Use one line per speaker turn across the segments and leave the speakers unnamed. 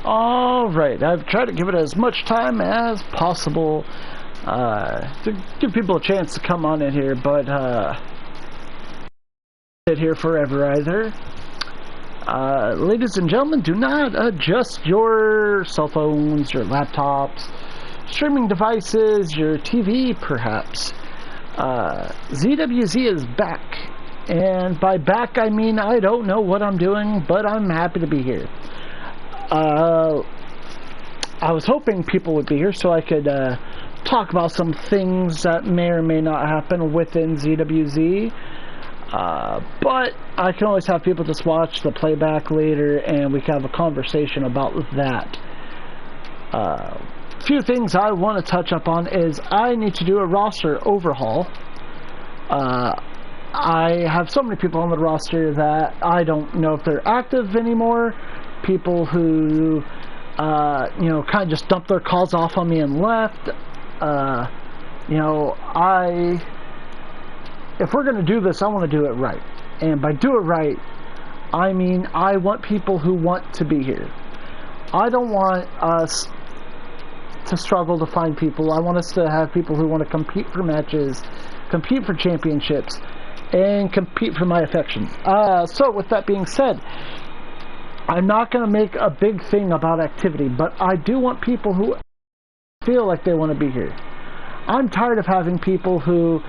Alright, I've tried to give it as much time as possible to give people a chance to come on in here, but sit here forever either. Ladies and gentlemen, do not adjust your cell phones, your laptops, streaming devices, your TV perhaps. ZWZ is back, and by back I mean I don't know what I'm doing, but I'm happy to be here. I was hoping people would be here so I could talk about some things that may or may not happen within ZWZ, but I can always have people just watch the playback later and we can have a conversation about that. Few things I want to touch up on is I need to do a roster overhaul. I have so many people on the roster that I don't know if they're active anymore. People who, kind of just dumped their calls off on me and left. If we're going to do this, I want to do it right. And by do it right, I mean I want people who want to be here. I don't want us to struggle to find people. I want us to have people who want to compete for matches, compete for championships, and compete for my affection. So with that being said, I'm not going to make a big thing about activity, but I do want people who feel like they want to be here. I'm tired of having people who,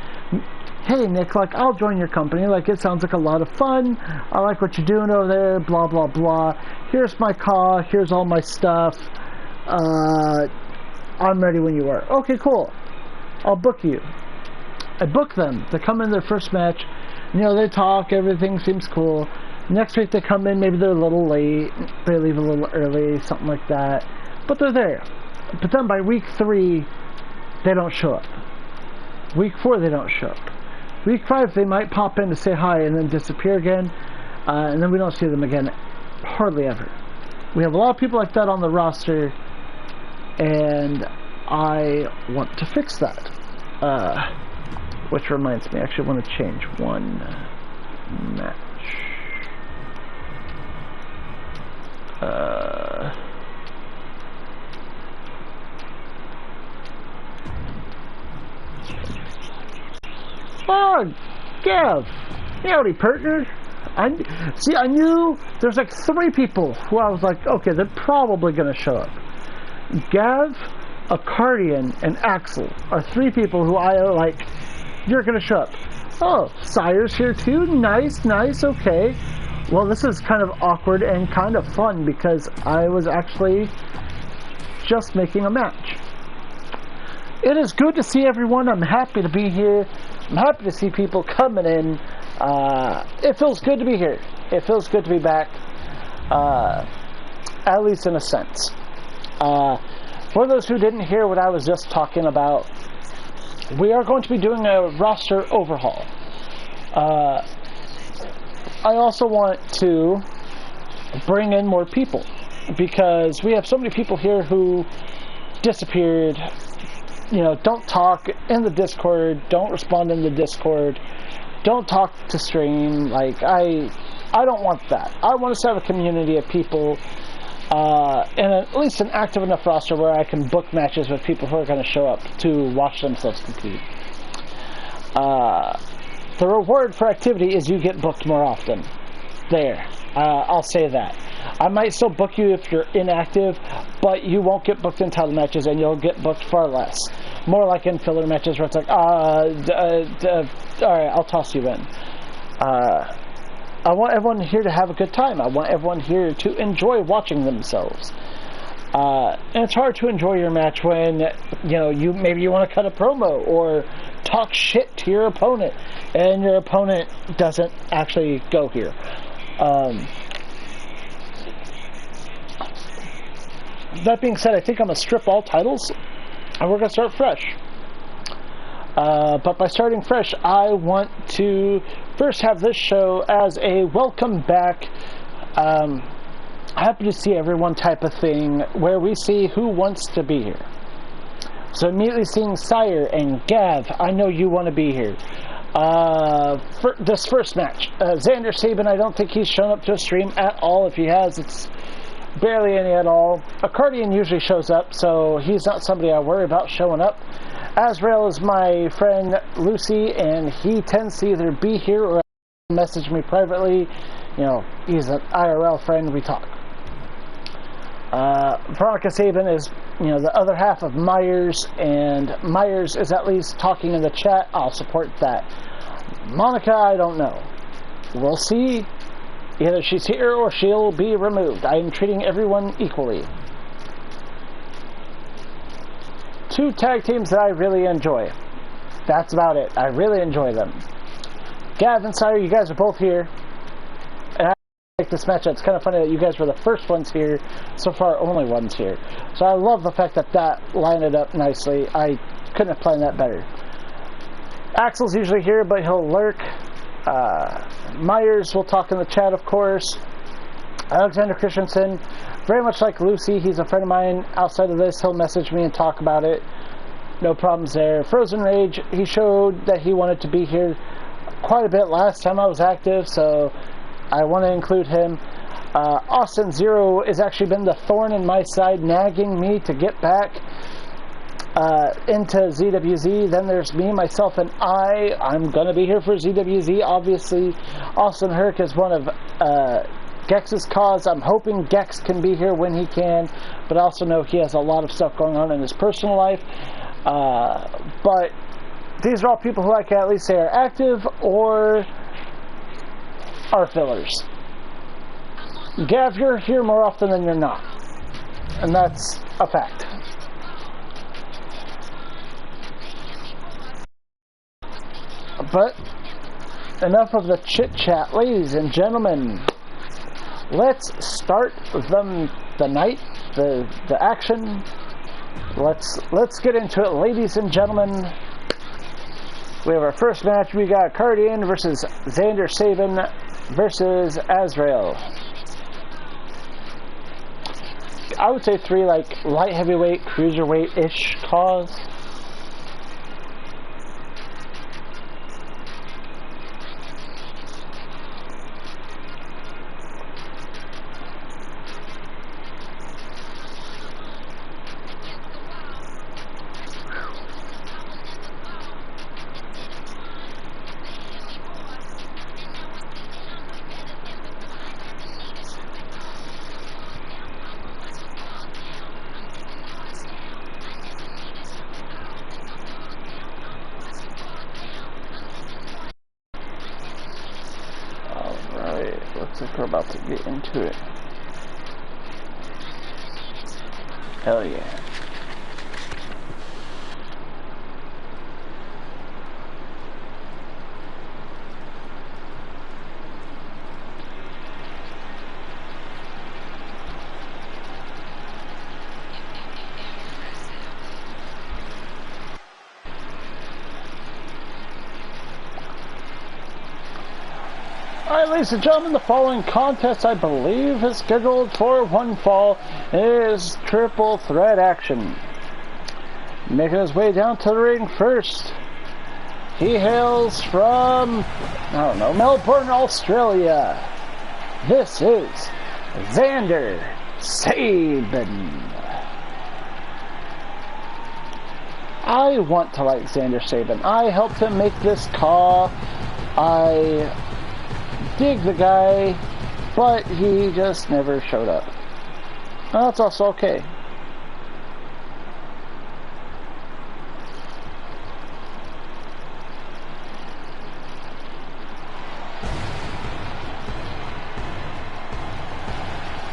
hey Nick, like, I'll join your company, like, it sounds like a lot of fun, I like what you're doing over there, blah blah blah, here's my car, here's all my stuff, I'm ready when you are. Okay, cool, I'll book you. I book them, they come in their first match, they talk, everything seems cool. Next week they come in, maybe they're a little late, they leave a little early, something like that, but they're there. But then by week 3, they don't show up. Week 4, they don't show up. Week 5, they might pop in to say hi and then disappear again, and then we don't see them again, hardly ever. We have a lot of people like that on the roster, and I want to fix that. Which reminds me, I actually want to change one match. Oh, Gav! Howdy, partner! I knew there's like 3 people who I was like, okay, they're probably gonna show up. Gav, Accordion, and Axel are 3 people who I like, you're gonna show up. Oh, Sire's here too? Nice, okay. Well, this is kind of awkward and kind of fun because I was actually just making a match. It is good to see everyone. I'm happy to be here. I'm happy to see people coming in. It feels good to be here. It feels good to be back, at least in a sense. For those who didn't hear what I was just talking about, we are going to be doing a roster overhaul. I also want to bring in more people because we have so many people here who disappeared, don't talk in the Discord, don't respond in the Discord, don't talk to stream. Like, I don't want that. I want us to have a community of people, and at least an active enough roster where I can book matches with people who are going to show up to watch themselves compete. The reward for activity is you get booked more often. There. I'll say that. I might still book you if you're inactive, but you won't get booked in title matches, and you'll get booked far less. More like in filler matches where it's like, alright, I'll toss you in. I want everyone here to have a good time. I want everyone here to enjoy watching themselves. And it's hard to enjoy your match when, maybe you want to cut a promo or talk shit to your opponent, and your opponent doesn't actually go here. That being said, I think I'm going to strip all titles, and we're going to start fresh. But by starting fresh, I want to first have this show as a welcome back, happy to see everyone type of thing, where we see who wants to be here. So immediately seeing Sire and Gav, I know you want to be here. For this first match, Xander Sabin, I don't think he's shown up to a stream at all. If he has, it's barely any at all. Accordion usually shows up, so he's not somebody I worry about showing up. Azrael is my friend Lucy, and he tends to either be here or message me privately. You know, he's an IRL friend, we talk. Veronica Sabin is, you know, the other half of Myers, and Myers is at least talking in the chat. I'll support that. Monica, I don't know. We'll see. Either she's here or she'll be removed. I am treating everyone equally. Two tag teams that I really enjoy. That's about it. I really enjoy them. Gav and Sire, you guys are both here. And I like this match. It's kind of funny that you guys were the first ones here. So far, only ones here. So I love the fact that that lined it up nicely. I couldn't have planned that better. Axel's usually here, but he'll lurk. Myers will talk in the chat, of course. Alexander Christensen, very much like Lucy, he's a friend of mine. Outside of this, he'll message me and talk about it. No problems there. Frozen Rage, he showed that he wanted to be here quite a bit last time I was active, so I want to include him. Austin Zero has actually been the thorn in my side, nagging me to get back into ZWZ. Then there's me, myself, and I'm going to be here for ZWZ, obviously. Austin Herc is one of Gex's cause. I'm hoping Gex can be here when he can, but I also know he has a lot of stuff going on in his personal life. But these are all people who I can at least say are active or are fillers. Gav, you're here more often than you're not, and that's a fact. But enough of the chit-chat, ladies and gentlemen. Let's start the night, the action. Let's get into it, ladies and gentlemen. We have our first match. We got Cardian versus Xander Sabin versus Azrael. I would say 3 like light heavyweight, cruiserweight-ish cause. We're about to get into it. Hell yeah. Alright, ladies and gentlemen, the following contest, I believe, is scheduled for one fall. It is triple threat action. Making his way down to the ring first. He hails from, Melbourne, Australia. This is Xander Sabin. I want to like Xander Sabin. I helped him make this call. I dig the guy, but he just never showed up. Well, that's also okay.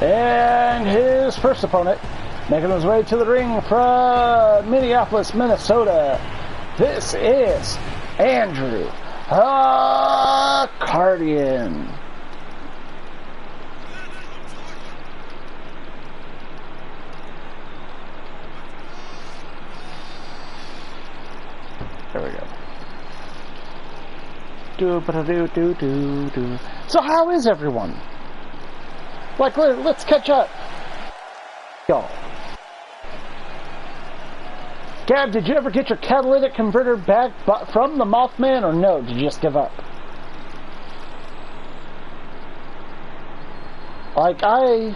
And his first opponent, making his way to the ring from Minneapolis, Minnesota, this is Andrew Cardian. So how is everyone? Like, let's catch up. Y'all. Gab, did you ever get your catalytic converter back from the Mothman, or no? Did you just give up? Like, I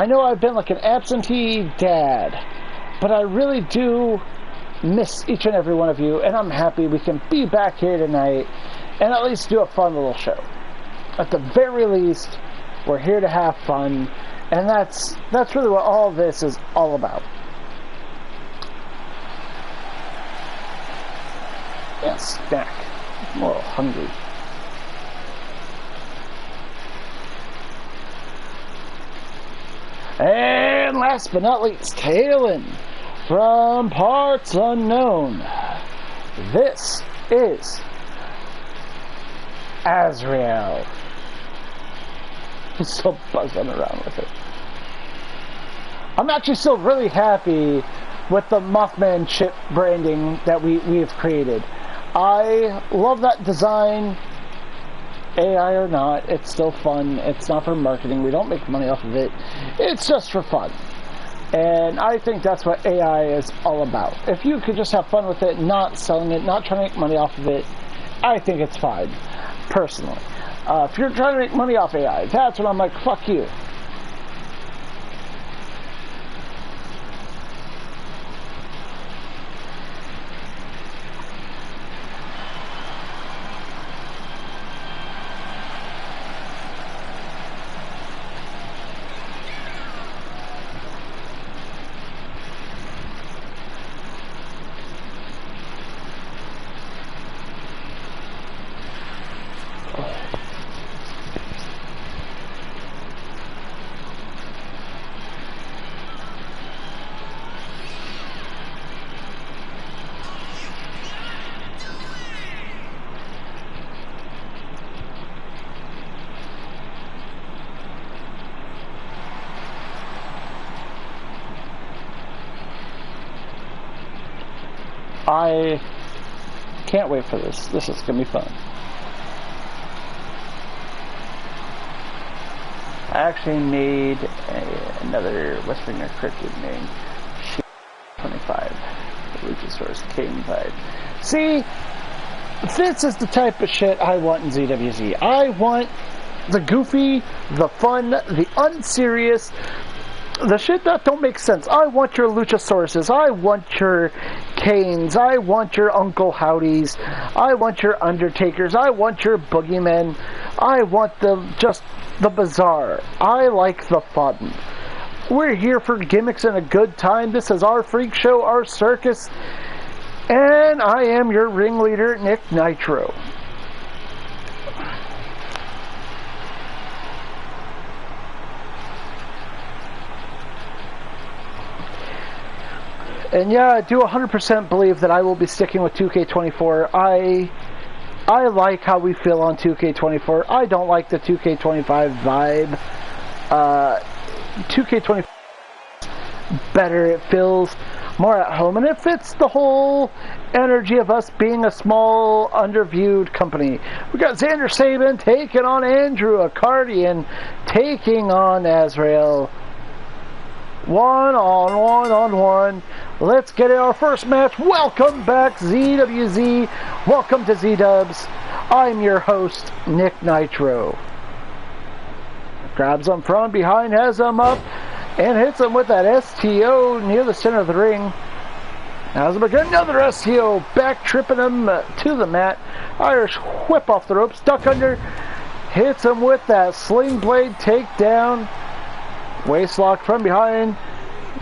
know I've been like an absentee dad, but I really do miss each and every one of you, and I'm happy we can be back here tonight and at least do a fun little show. At the very least, we're here to have fun, and that's really what all this is all about. Yeah, snack. I'm a little hungry. And last but not least, hailing from parts unknown, this is Azrael. I'm still buzzing around with it. I'm actually still really happy with the Mothman chip branding that we have created. I love that design. AI or not, it's still fun. It's not for marketing. We don't make money off of it. It's just for fun. And I think that's what AI is all about. If you could just have fun with it, not selling it, not trying to make money off of it, I think it's fine, personally. If you're trying to make money off AI, that's when I'm like, fuck you. I can't wait for this. This is going to be fun. I actually made another West Winger cricket named 25. The Luchasaurus King 5. See, this is the type of shit I want in ZWZ. I want the goofy, the fun, the unserious, the shit that don't make sense. I want your Luchasauruses. I want your Canes. I want your Uncle Howdies. I want your Undertakers. I want your Boogeymen. I want the bizarre. I like the fun. We're here for gimmicks and a good time. This is our freak show, our circus. And I am your ringleader, Nick Nitro. And yeah, I do 100% believe that I will be sticking with 2K24. I like how we feel on 2K24. I don't like the 2K25 vibe. 2K24 better. It feels more at home, and it fits the whole energy of us being a small, underviewed company. We got Xander Sabin taking on Andrew Accardian, taking on Azrael. One on one. Let's get in our first match. Welcome back, ZWZ. Welcome to Z-Dubs. I'm your host, Nick Nitro. Grabs him from behind, has him up, and hits him with that STO near the center of the ring. Has him again, another STO, back tripping him to the mat. Irish whip off the ropes, duck under, hits him with that sling blade takedown. Waist lock from behind.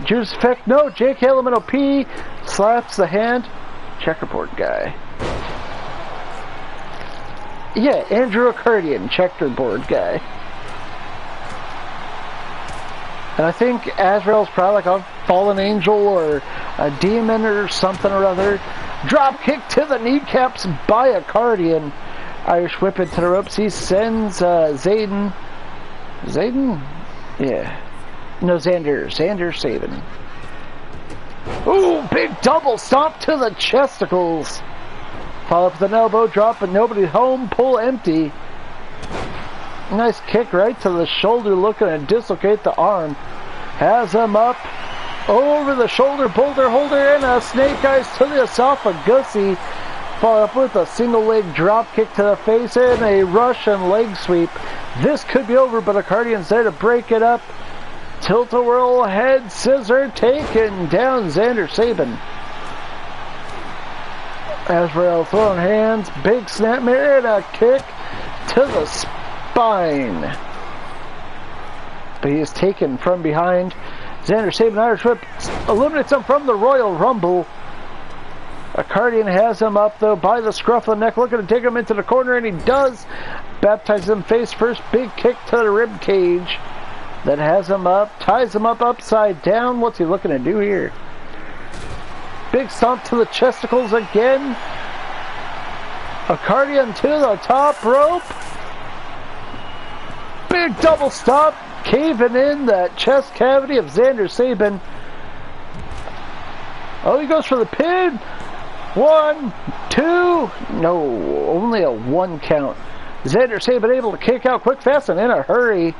Juice effect, no. Jake Elemental P slaps the hand. Checkerboard guy. Yeah, Andrew Accardian, checkerboard guy. And I think Azrael's probably like a fallen angel or a demon or something or other. Drop kick to the kneecaps by Accardian. Irish whip into the ropes. He sends Zayden. Zayden? Yeah. No, Xander Sabin. Ooh, big double stomp to the chesticles. Follow up with an elbow drop, but nobody home. Pull empty. Nice kick right to the shoulder, looking to dislocate the arm. Has him up over the shoulder, boulder holder, and a snake eyes to the esophagus. Follow up with a single leg drop kick to the face and a Russian leg sweep. This could be over, but Accordian's there to break it up. Tilt-a-whirl head scissor taken down Xander Sabin. Azrael throwing hands, big snapmare, and a kick to the spine. But he is taken from behind. Xander Sabin, Irish Whip, eliminates him from the Royal Rumble. Accordion has him up, though, by the scruff of the neck, looking to take him into the corner, and he does. Baptizes him face first, big kick to the rib cage. That has him up, ties him up upside down. What's he looking to do here? Big stomp to the chesticles again. Accordion to the top rope. Big double stomp, caving in that chest cavity of Xander Sabin. Oh, he goes for the pin. 1, 2, no, only a 1 count. Xander Sabin able to kick out quick, fast, and in a hurry.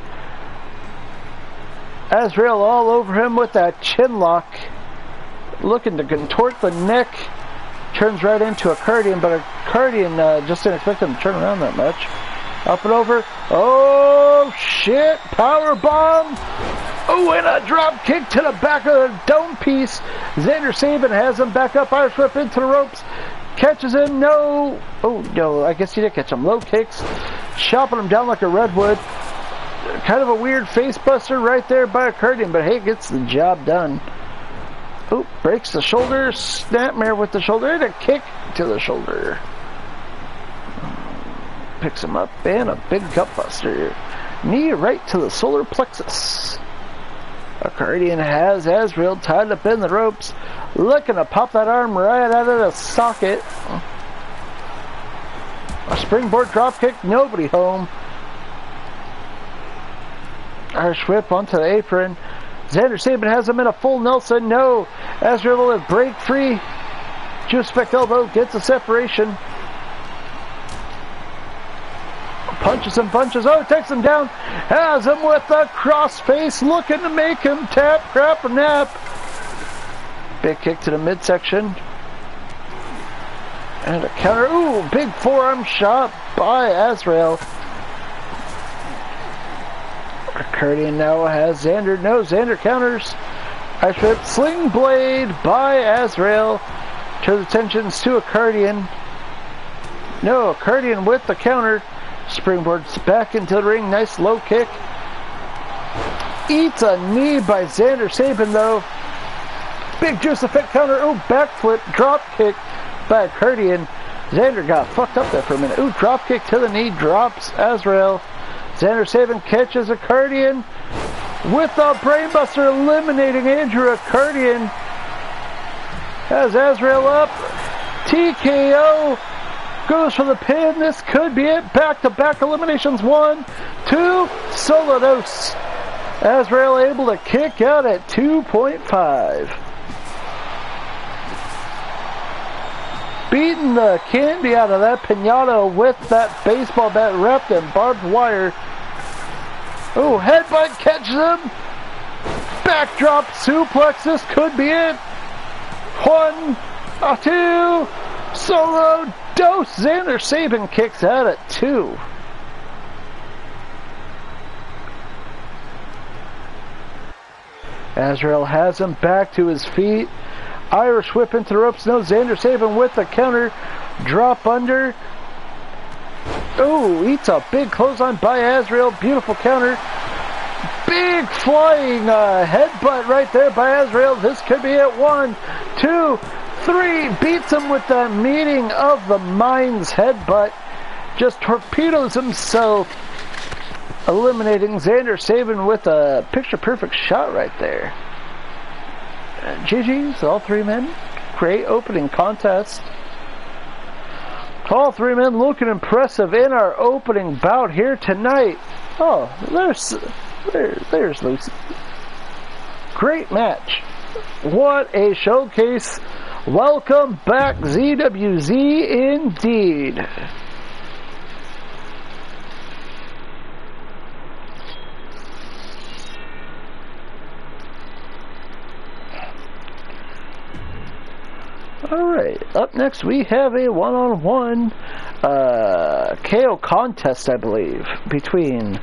Azrael all over him with that chin lock, looking to contort the neck. Turns right into Accordion, but Accordion just didn't expect him to turn around that much. Up and over. Oh shit! Power bomb. Oh, and a drop kick to the back of the dome piece. Xander Sabin has him back up. Irish whip into the ropes. Catches him. No. Oh no! I guess he did catch him. Low kicks, chopping him down like a redwood. Kind of a weird face buster right there by Accordion, but hey, gets the job done. Oh, breaks the shoulder. Snapmare with the shoulder and a kick to the shoulder. Picks him up and a big gut buster. Knee right to the solar plexus. Accordion has Azrael tied up in the ropes, looking to pop that arm right out of the socket. A springboard drop kick, nobody home. Irish whip onto the apron. Xander Sabin has him in a full Nelson. No. Azrael will break free. Juice Spec elbow gets a separation. Punches and punches. Oh, takes him down. Has him with a crossface, looking to make him tap, crap, or nap. Big kick to the midsection. And a counter. Ooh, big forearm shot by Azrael. Accordion now has Xander. No, Xander counters. Ice whip, sling blade by Azrael. Turns attentions to Accordion. No, Accordion with the counter. Springboards back into the ring. Nice low kick. Eats a knee by Xander Sabin, though. Big juice effect counter. Ooh, backflip drop kick by Accordion. Xander got fucked up there for a minute. Ooh, drop kick to the knee. Drops Azrael. Xander Sabin catches Accordion with a brainbuster, eliminating Andrew. Accordion has Azrael up. TKO. Goes for the pin. This could be it. Back-to-back eliminations. 1, 2. Solo dose. Azrael able to kick out at 2.5. Beating the candy out of that pinata with that baseball bat wrapped in barbed wire. Oh, headbutt catches him. Backdrop suplex. This could be it. 1, 2. Solo dose. Xander Sabin kicks out at 2. Azrael has him back to his feet. Irish whip into the ropes. No, Xander Sabin with the counter. Drop under. Oh, eats a big clothesline by Azrael. Beautiful counter. Big flying headbutt right there by Azrael. This could be it. 1, 2, 3. Beats him with the meeting of the minds headbutt. Just torpedoes himself. Eliminating Xander Sabin with a picture-perfect shot right there. GG's, all 3 men. Great opening contest. All 3 men looking impressive in our opening bout here tonight. Oh, there's Lucy. Great match. What a showcase Welcome back, ZWZ, indeed. Alright, up next we have a one-on-one KO contest, I believe, between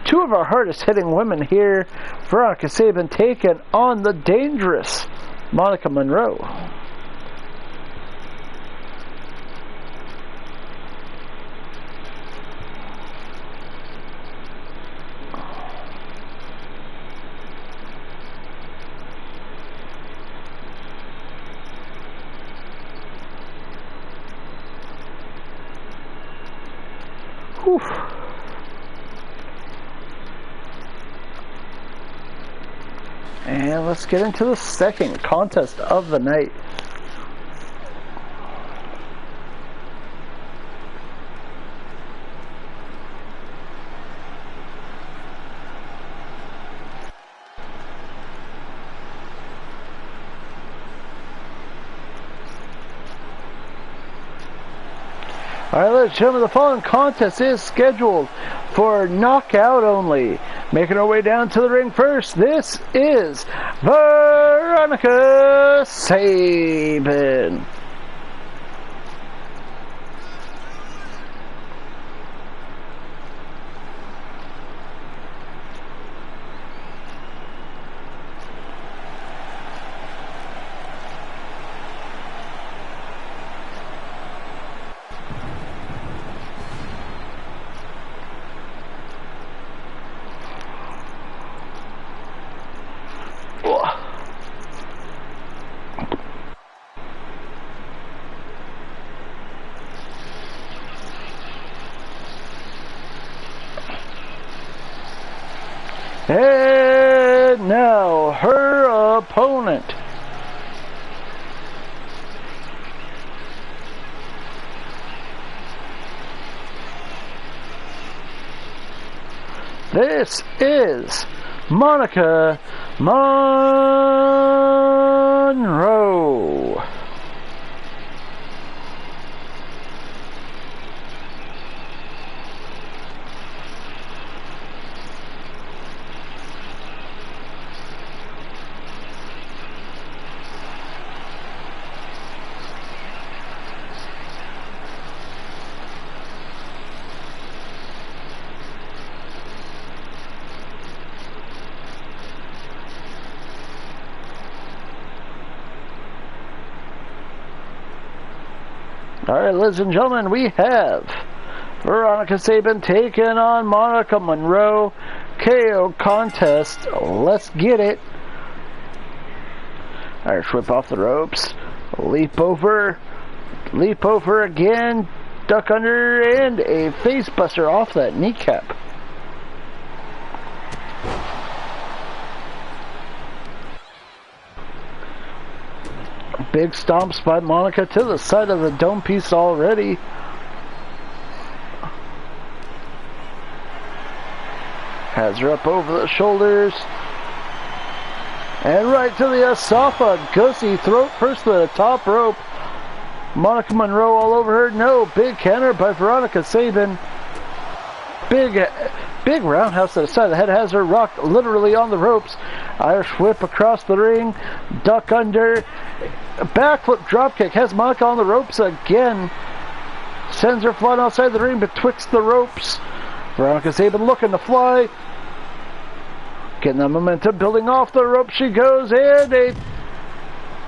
two of our hardest hitting women here. Veronica Sabin taking on the dangerous Monica Monroe. Whew. And let's get into the second contest of the night. Alright, ladies and gentlemen, the following contest is scheduled for knockout only. Making our way down to the ring first, this is Veronica Sabin. And now her opponent. This is Monica Monroe. Alright, ladies and gentlemen, we have Veronica Sabin taking on Monica Monroe. KO contest. Let's get it. Irish whip off the ropes. Leap over again. Duck under and a face buster off that kneecap. Big stomps by Monica to the side of the dome piece already. Has her up over the shoulders. And right to the esophagus, throat first to the top rope. Monica Monroe all over her. No, big counter by Veronica Sabin. Big roundhouse to the side of the head, has her rocked literally on the ropes. Irish whip across the ring. Duck under. Backflip dropkick has Monica on the ropes again. Sends her flying outside the ring betwixt the ropes. Veronica Sabin looking to fly. Getting that momentum building off the rope she goes, and a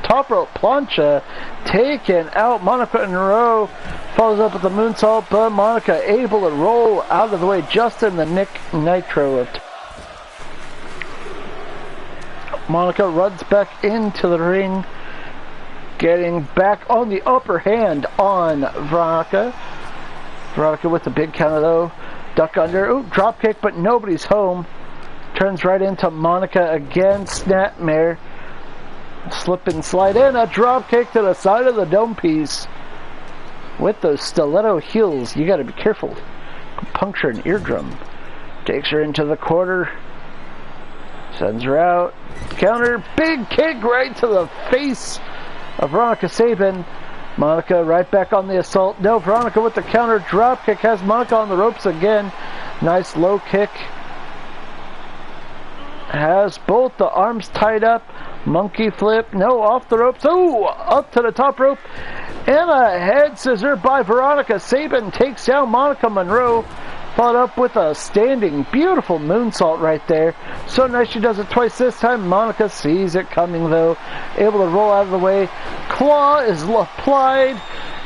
top rope plancha taken out. Monica Monroe follows up with the moonsault, but Monica able to roll out of the way just in the nitro of Monica runs back into the ring, getting back on the upper hand on Veronica. Veronica with the big counter though. Duck under. Ooh, drop kick, but nobody's home. Turns right into Monica again. Snapmare. Slip and slide in. A drop kick to the side of the dome piece. With those stiletto heels, you gotta be careful. Puncture an eardrum. Takes her into the quarter. Sends her out. Counter. Big kick right to the face of Veronica Sabin. Monica right back on the assault. No, Veronica with the counter drop kick has Monica on the ropes again. Nice low kick. Has both the arms tied up. Monkey flip. No, off the ropes. Oh, up to the top rope. And a head scissor by Veronica Sabin takes down Monica Monroe. Followed up with a standing, beautiful moonsault right there. So nice she does it twice this time. Monica sees it coming though. Able to roll out of the way. Claw is applied.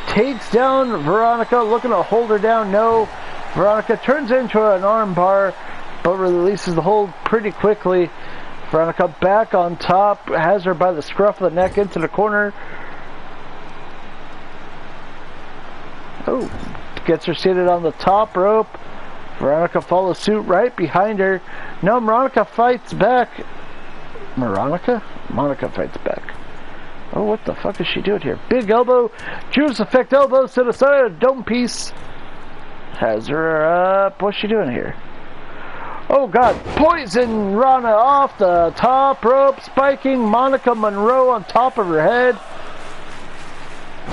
Takes down Veronica. Looking to hold her down. No. Veronica turns into an arm bar, but releases the hold pretty quickly. Veronica back on top. Has her by the scruff of the neck into the corner. Oh. Gets her seated on the top rope. Veronica follows suit right behind her. No, Monica fights back. Monica fights back. Oh, what the fuck is she doing here? Big elbow. Juice effect elbows to the side of the dome piece. Has her up. What's she doing here? Oh, God. Poison Rana off the top rope. Spiking Monica Monroe on top of her head.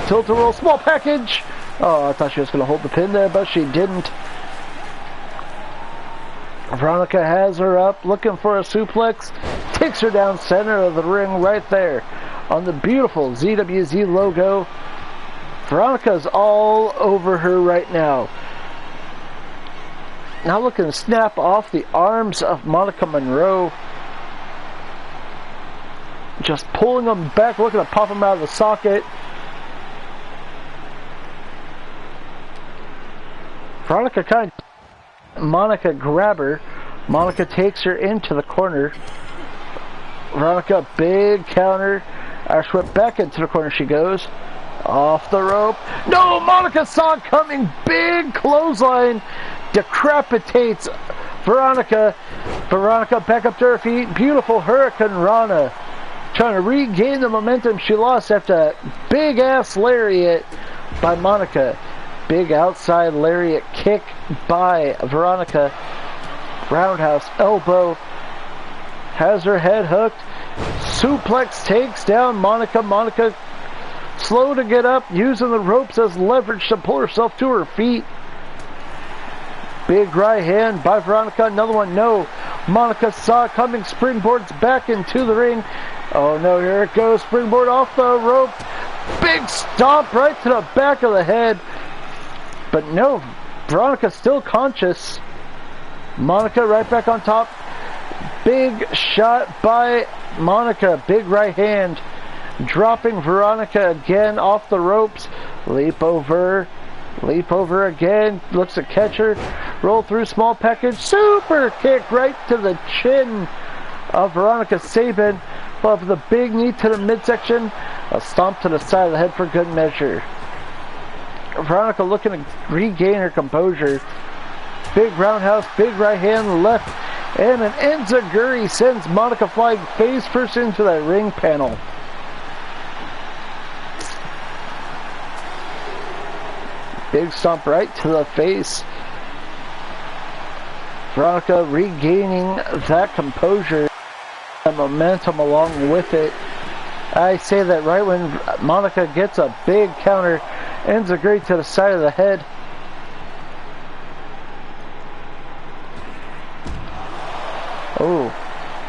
Tilt-a-roll. Small package. Oh, I thought she was going to hold the pin there, but she didn't. Veronica has her up, looking for a suplex. Takes her down center of the ring right there on the beautiful ZWZ logo. Veronica's all over her right now. Now looking to snap off the arms of Monica Monroe. Just pulling them back, looking to pop them out of the socket. Veronica kind of... Monica grab her. Monica takes her into the corner. Veronica, big counter. Irish whip back into the corner she goes. Off the rope. No, Monica saw it coming. Big clothesline. Decapitates Veronica. Veronica back up to her feet. Beautiful Hurricane Rana. Trying to regain the momentum she lost after a big ass lariat by Monica. Big outside lariat kick by Veronica. Roundhouse elbow. Has her head hooked. Suplex takes down Monica. Monica slow to get up, using the ropes as leverage to pull herself to her feet. Big right hand by Veronica. Another one. No. Monica saw it coming. Springboards back into the ring. Oh no, here it goes. Springboard off the rope. Big stomp right to the back of the head. But no, Veronica's still conscious. Monica right back on top. Big shot by Monica. Big right hand. Dropping Veronica again off the ropes. Leap over. Leap over again. Looks to catch her. Roll through small package. Super kick right to the chin of Veronica Sabin. Above the big knee to the midsection. A stomp to the side of the head for good measure. Veronica looking to regain her composure. Big roundhouse, big right hand left, and an enziguri sends Monica flying face first into that ring panel. Big stomp right to the face. Veronica regaining that composure and momentum along with it. I say that right when Monica gets a big counter, enziguri to the side of the head. Oh,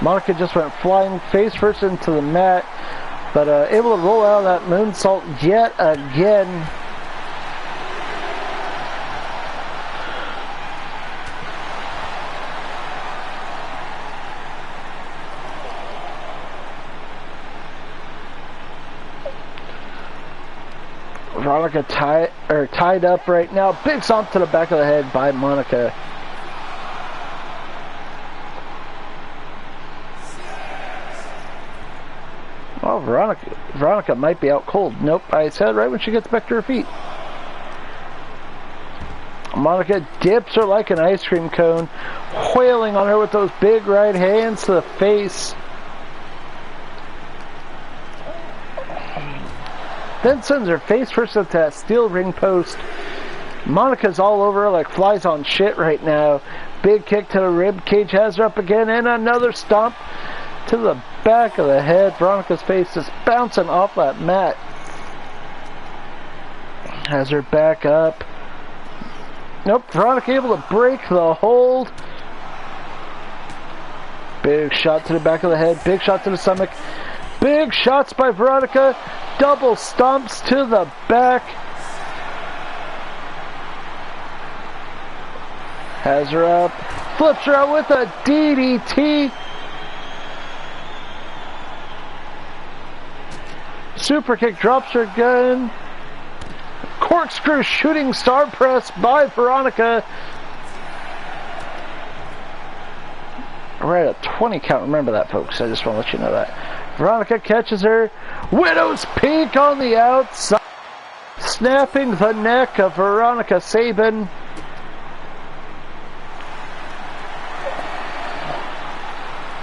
Monica just went flying face first into the mat, but able to roll out of that moonsault yet again. Veronica tied up right now. Big stomp to the back of the head by Monica. Oh, Veronica might be out cold. Nope, I said right when she gets back to her feet. Monica dips her like an ice cream cone, wailing on her with those big right hands to the face. Then sends her face first at that steel ring post. Monica's all over her like flies on shit right now. Big kick to the rib cage, has her up again, and another stomp. to the back of the head. Veronica's face is bouncing off that mat. Has her back up. Nope, Veronica able to break the hold. Big shot to the back of the head. Big shot to the stomach. Big shots by Veronica. Double stomps to the back. Has her up. Flips her out with a DDT. Super kick drops her gun. Corkscrew shooting star press by Veronica. We're at a 20 count. Remember that, folks. I just want to let you know that. Veronica catches her. Widow's Peak on the outside. Snapping the neck of Veronica Sabin.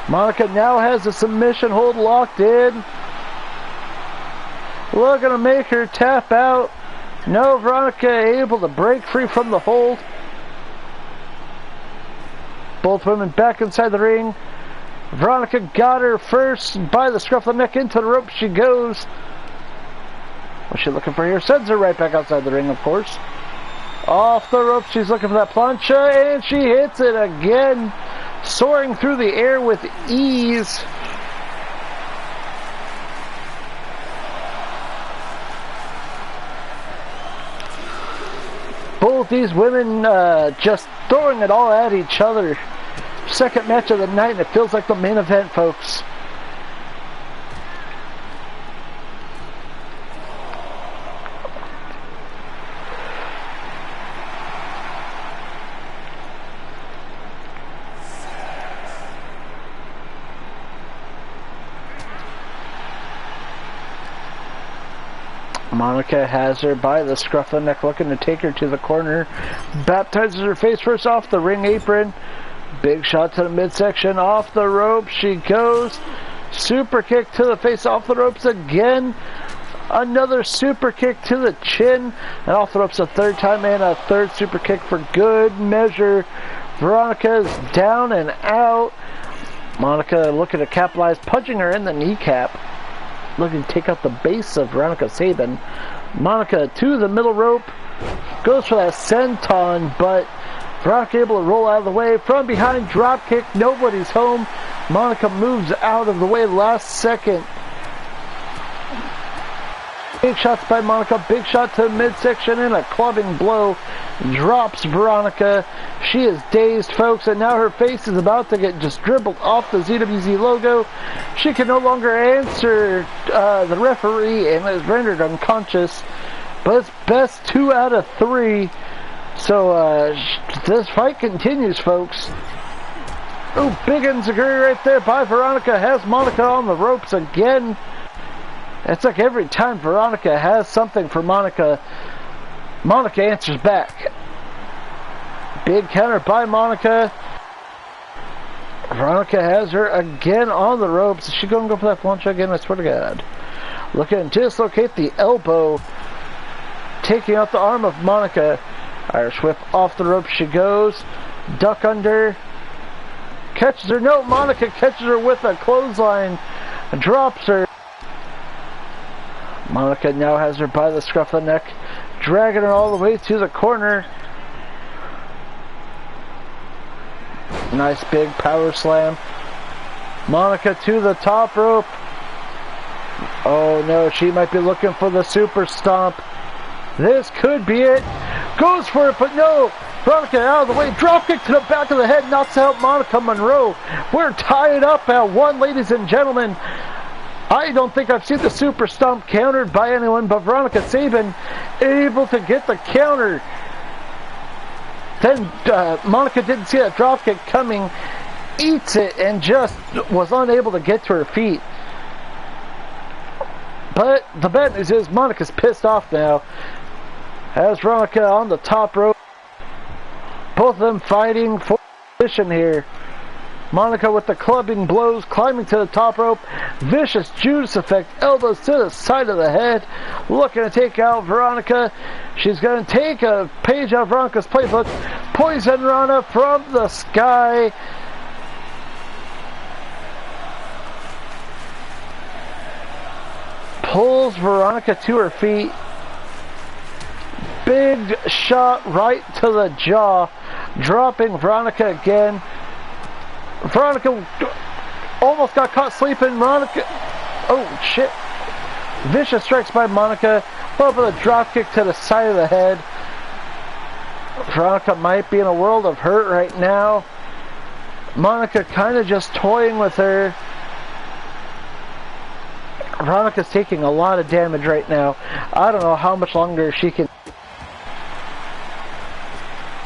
Monica now has a submission hold locked in. Looking to make her tap out. No, Veronica able to break free from the hold. Both women back inside the ring. Veronica got her first by the scruff of the neck. Into the rope she goes. What's she looking for here? Sends her right back outside the ring, of course. Off the rope, she's looking for that plancha, and she hits it again. Soaring through the air with ease. Both these women just throwing it all at each other. Second match of the night, and it feels like the main event, folks. Monica has her by the scruff of the neck, looking to take her to the corner. Baptizes her face first off the ring apron. Big shot to the midsection, off the rope she goes. Super kick to the face, off the ropes again. Another super kick to the chin, and off the ropes a third time, and a third super kick for good measure. Veronica is down and out. Monica looking to capitalize, punching her in the kneecap. Looking to take out the base of Veronica Sabin. Monica to the middle rope. Goes for that senton, but Veronica able to roll out of the way. From behind, drop kick. Nobody's home. Monica moves out of the way last second. Big shots by Monica. Big shot to the midsection and a clubbing blow. Drops Veronica. She is dazed, folks, and now her face is about to get just dribbled off the ZWZ logo. She can no longer answer the referee and is rendered unconscious. But it's best 2 out of 3. So this fight continues, folks. Oh, big enziguri right there by Veronica. Has Monica on the ropes again. It's like every time Veronica has something for Monica, Monica answers back. Big counter by Monica. Veronica has her again on the ropes. Is she going to go for that plancha again? I swear to God. Looking to dislocate the elbow. Taking out the arm of Monica. Irish whip off the rope she goes. Duck under. Catches her. No, Monica catches her with a clothesline. Drops her. Monica now has her by the scruff of the neck. Dragging her all the way to the corner. Nice big power slam. Monica to the top rope. Oh no, she might be looking for the super stomp. This could be it. Goes for it, but no. Veronica out of the way. Drop kick to the back of the head. Knocks out Monica Monroe. We're tied up at 1, ladies and gentlemen. I don't think I've seen the super stomp countered by anyone, but Veronica Sabin able to get the counter. Then Monica didn't see that dropkick coming, eats it, and just was unable to get to her feet. But the bad news is Monica's pissed off now. Has Veronica on the top rope. Both of them fighting for position here. Monica with the clubbing blows, climbing to the top rope. Vicious Judas effect, elbows to the side of the head. Looking to take out Veronica. She's going to take a page out of Veronica's playbook. Poison Rana from the sky. pulls Veronica to her feet. Big shot right to the jaw, dropping Veronica again. Veronica almost got caught sleeping. Veronica, oh shit. Vicious strikes by Monica. Up with a drop kick to the side of the head. Veronica might be in a world of hurt right now. Monica kind of just toying with her. Veronica's taking a lot of damage right now. I don't know how much longer she can.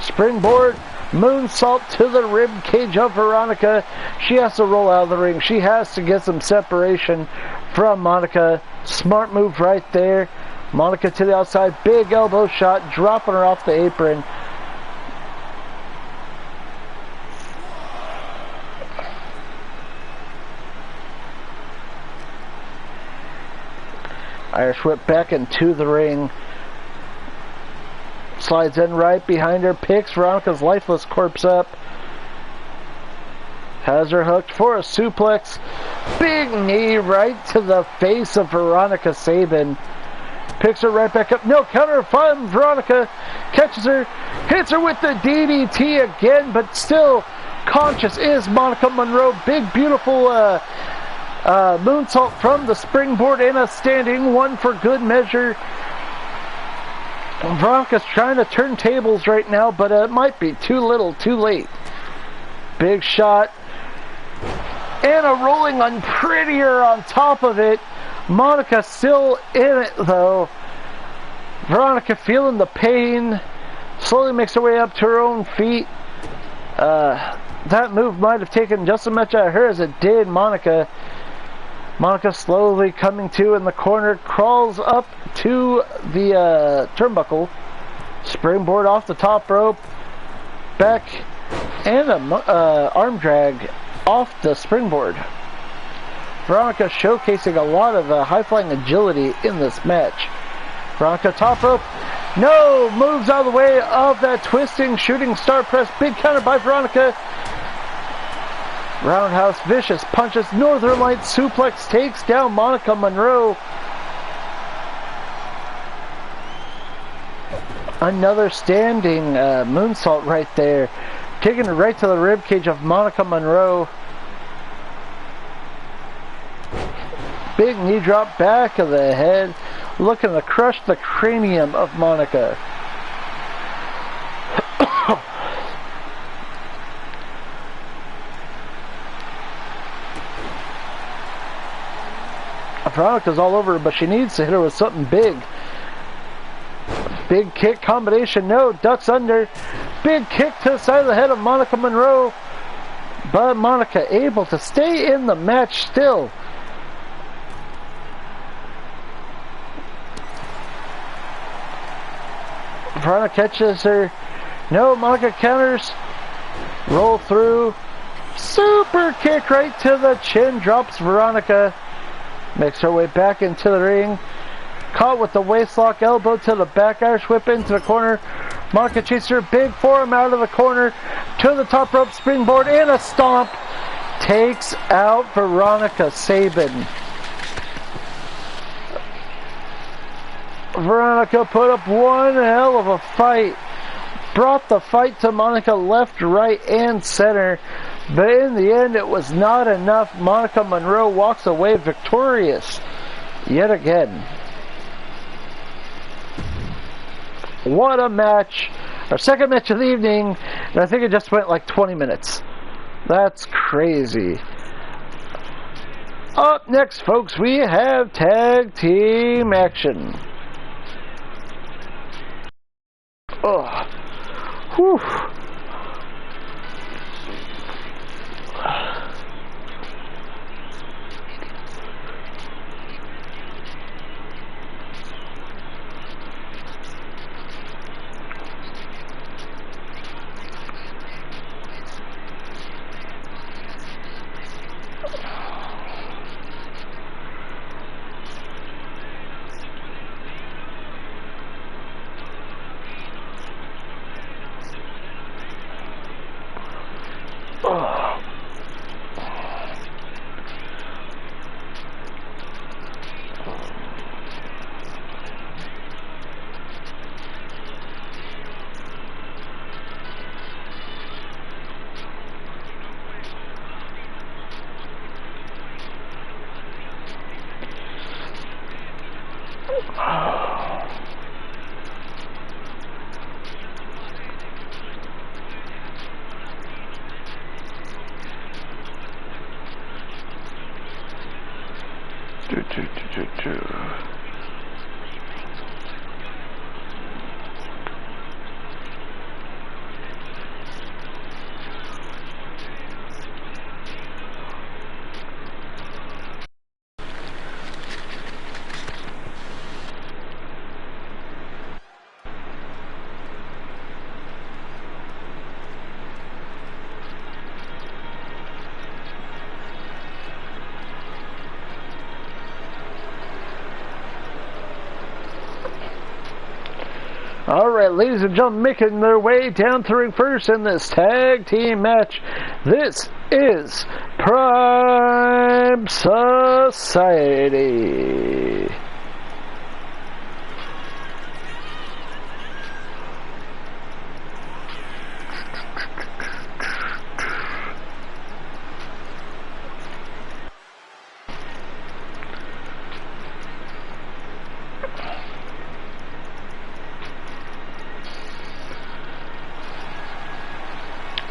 Springboard moonsault to the rib cage of Veronica. She has to roll out of the ring. She has to get some separation from Monica. Smart move right there. Monica to the outside. Big elbow shot, dropping her off the apron. Irish whip back into the ring. Slides in right behind her. Picks Veronica's lifeless corpse up. Has her hooked for a suplex. Big knee right to the face of Veronica Sabin. Picks her right back up. No counter from Veronica. Catches her. Hits her with the DDT again, but still conscious is Monica Monroe. Big, beautiful moonsault from the springboard and a standing one for good measure. Veronica's trying to turn tables right now, but it might be too little, too late. Big shot. And a rolling unprettier on top of it. Monica still in it though. Veronica feeling the pain. Slowly makes her way up to her own feet. That move might have taken just as much out of her as it did Monica. Monica slowly coming to in the corner, crawls up to the turnbuckle, springboard off the top rope, back, and a arm drag off the springboard. Veronica showcasing a lot of high-flying agility in this match. Veronica top rope, no, moves out of the way of that twisting shooting star press. Big counter by Veronica. Roundhouse, vicious punches, Northern Light suplex takes down Monica Monroe. Another standing moonsault right there. Taking it right to the ribcage of Monica Monroe. Big knee drop back of the head. Looking to crush the cranium of Monica. Veronica's all over her, but she needs to hit her with something big. Big kick combination, no, ducks under. Big kick to the side of the head of Monica Monroe. But Monica able to stay in the match still. Veronica catches her. No, Monica counters. Roll through. Super kick right to the chin. Drops Veronica. Makes her way back into the ring. Caught with the waistlock, elbow to the back, Irish whip into the corner. Monica chases her, big forearm out of the corner to the top rope, springboard and a stomp. Takes out Veronica Sabin. Veronica put up one hell of a fight. Brought the fight to Monica left, right, and center. But in the end, it was not enough. Monica Monroe walks away victorious yet again. What a match. Our second match of the evening, and I think it just went like 20 minutes. That's crazy. Up next, folks, we have tag team action. Oh. Whew. Alright, ladies and gentlemen, making their way down to ring first in this tag team match. This is Prime Society.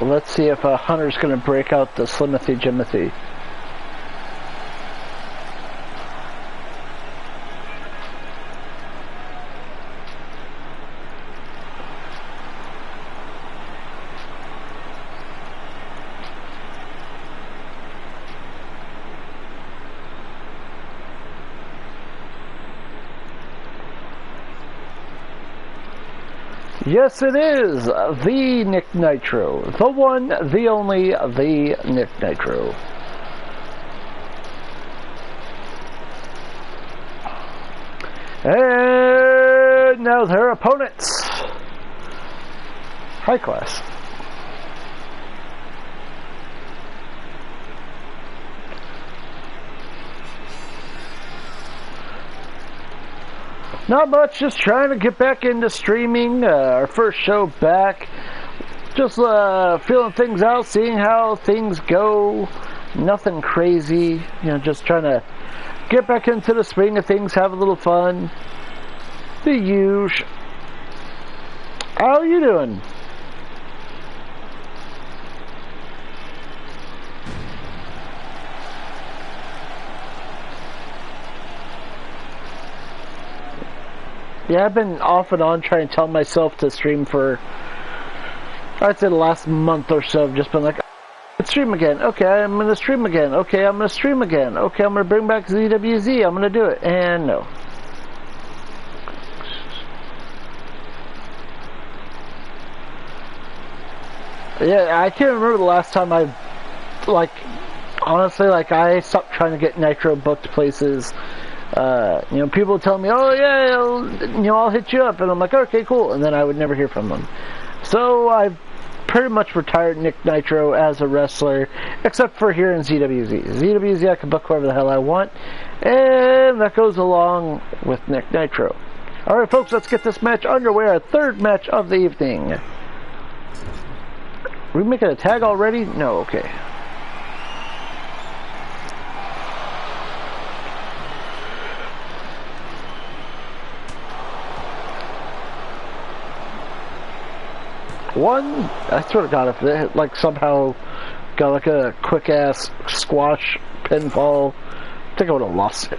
Let's see if Hunter's going to break out the Slimothy Jimothy. Yes, it is the Nick Nitro. The one, the only, the Nick Nitro. And now their opponents. High class. Not much, just trying to get back into streaming, our first show back, just feeling things out, seeing how things go, nothing crazy, you know, just trying to get back into the swing of things, have a little fun, the usual. How are you doing? Yeah, I've been off and on trying to tell myself to stream for, I'd say the last month or so. I've just been like, let's stream again. Okay, I'm going to stream again. Okay, I'm going to stream again. Okay, I'm going to bring back ZWZ. I'm going to do it. And no. Yeah, I can't remember the last time I, like, honestly, like, I stopped trying to get Nitro booked places. You know, people tell me, oh yeah, I'll hit you up, and I'm like, okay, cool, and then I would never hear from them. So I've pretty much retired Nick Nitro as a wrestler, except for here in ZWZ. ZWZ, I can book whoever the hell I want, and that goes along with Nick Nitro. Alright folks, let's get this match underway, our third match of the evening. Are we making a tag already? No, okay. One, I swear to God, if it like somehow got like a quick ass squash pinfall, I think I would have lost it.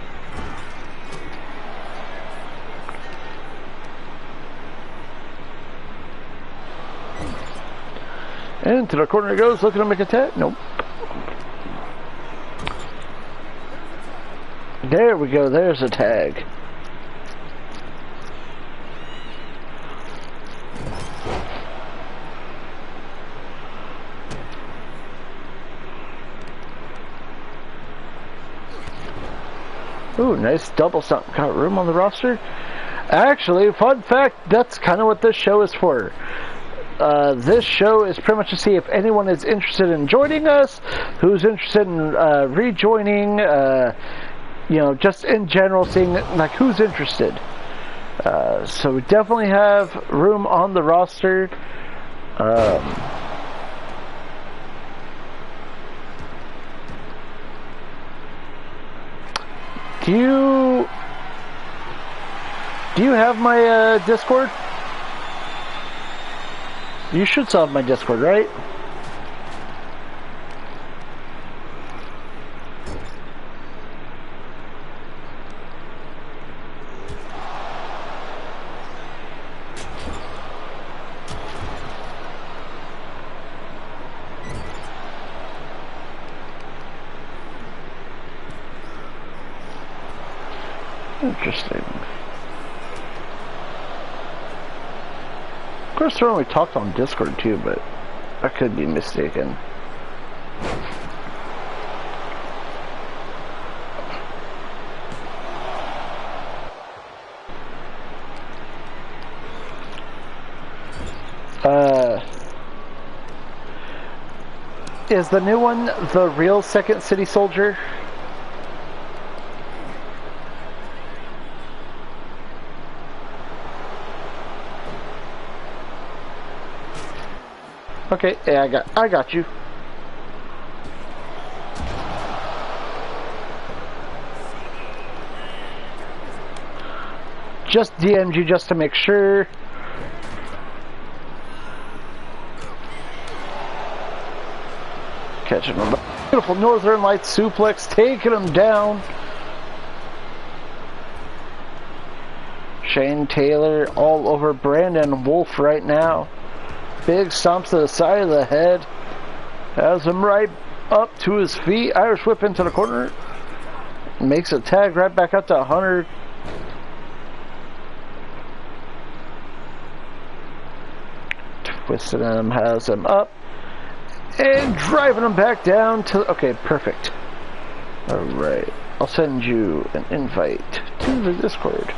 And to the corner it goes, looking to make a tag. Nope. There we go, there's a tag. Ooh, nice double stomp. Got room on the roster? Actually, fun fact, that's kind of what this show is for. This show is pretty much to see if anyone is interested in joining us, who's interested in rejoining, you know, just in general, seeing like who's interested. So we definitely have room on the roster. Do you... Do you have my Discord? You should still have my Discord, right? Interesting. Of course, we talked on Discord too, but I could be mistaken. Is the new one the real Second City Soldier? Okay, yeah, I got you. Just DM'd you just to make sure. Catching him. Beautiful Northern Lights suplex, taking him down. Shane Taylor all over Brandon Wolf right now. Big stomps to the side of the head. Has him right up to his feet. Irish whip into the corner. Makes a tag right back up to 100. Twisting him, has him up. And driving him back down to... Okay, perfect. Alright. I'll send you an invite to the Discord.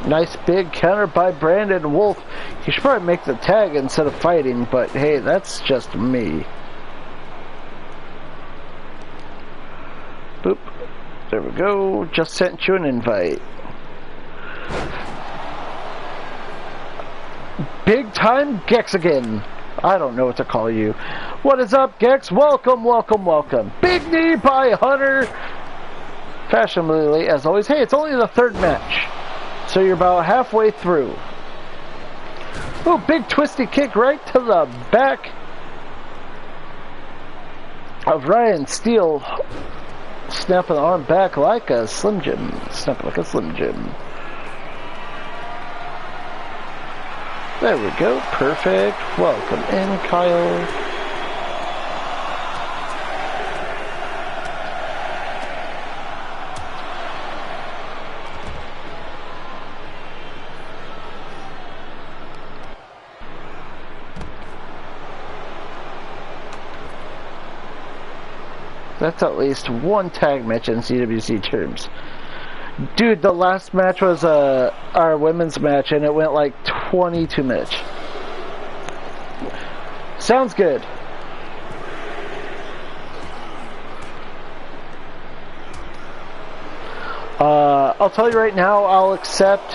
Nice big counter by Brandon Wolf. He should probably make the tag instead of fighting, but hey, that's just me. Boop. There we go. Just sent you an invite. Big time Gex again. I don't know what to call you. What is up, Gex? Welcome, welcome, welcome. Big knee by Hunter. Fashionably late as always. Hey, it's only the third match. So you're about halfway through. Oh, big twisty kick right to the back of Ryan Steele. Snapping the arm back like a Slim Jim. Snapping like a Slim Jim. There we go. Perfect. Welcome in, Kyle. That's at least one tag match in ZWZ terms. Dude, the last match was our women's match, and it went like 22 minutes. Sounds good. I'll tell you right now, I'll accept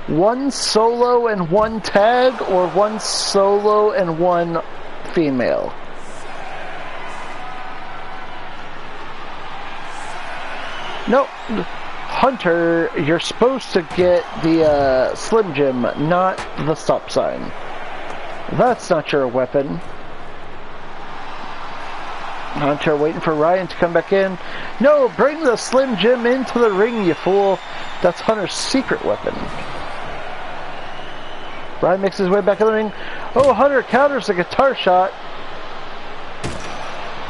one solo and one tag, or one solo and one female. Nope. Hunter, you're supposed to get the Slim Jim, not the stop sign. That's not your weapon. Hunter waiting for Ryan to come back in. No, bring the Slim Jim into the ring, you fool. That's Hunter's secret weapon. Ryan makes his way back in the ring. Oh, Hunter counters the guitar shot.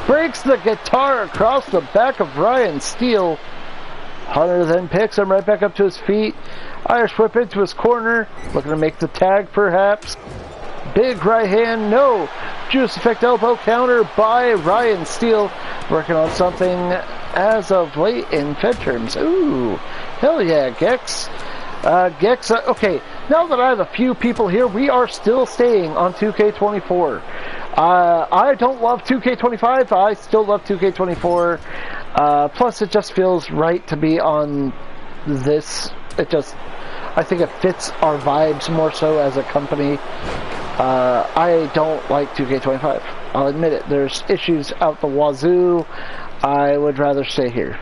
Breaks the guitar across the back of Ryan Steele. Hunter then picks him right back up to his feet. Irish whip into his corner. Looking to make the tag, perhaps. Big right hand, no. Juice effect elbow counter by Ryan Steele. Working on something as of late in Fed terms. Ooh, hell yeah, Gex. Gex, okay, now that I have a few people here, we are still staying on 2K24. I don't love 2K25. I still love 2K24. Plus, it just feels right to be on this. I think it fits our vibes more so as a company. I don't like 2K25. I'll admit it, there's issues out the wazoo. I would rather stay here.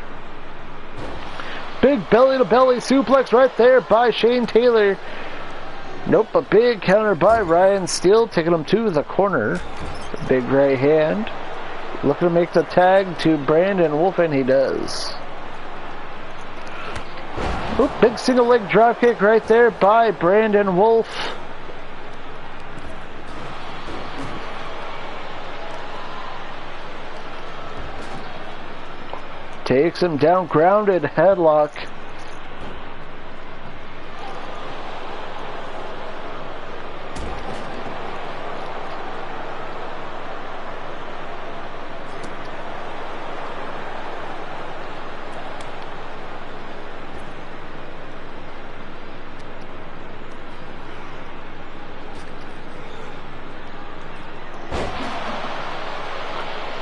Big belly-to-belly suplex right there by Shane Taylor. Nope, a big counter by Ryan Steele, taking him to the corner. Big right hand. Looking to make the tag to Brandon Wolf, and he does. Oop, big single leg dropkick right there by Brandon Wolf. Takes him down, grounded headlock.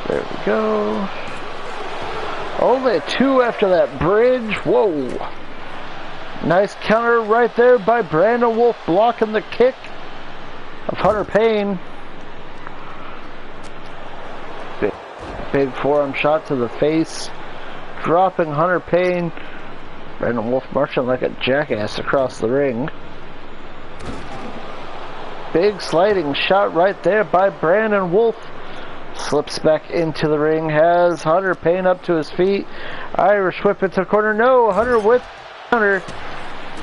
There we go. Only 2 after that bridge. Whoa. Nice counter right there by Brandon Wolf, blocking the kick of Hunter Payne. Big forearm shot to the face, dropping Hunter Payne. Brandon Wolf marching like a jackass across the ring. Big sliding shot right there by Brandon Wolf. Slips back into the ring, has Hunter Payne up to his feet. Irish whip into the corner. No, Hunter with counter.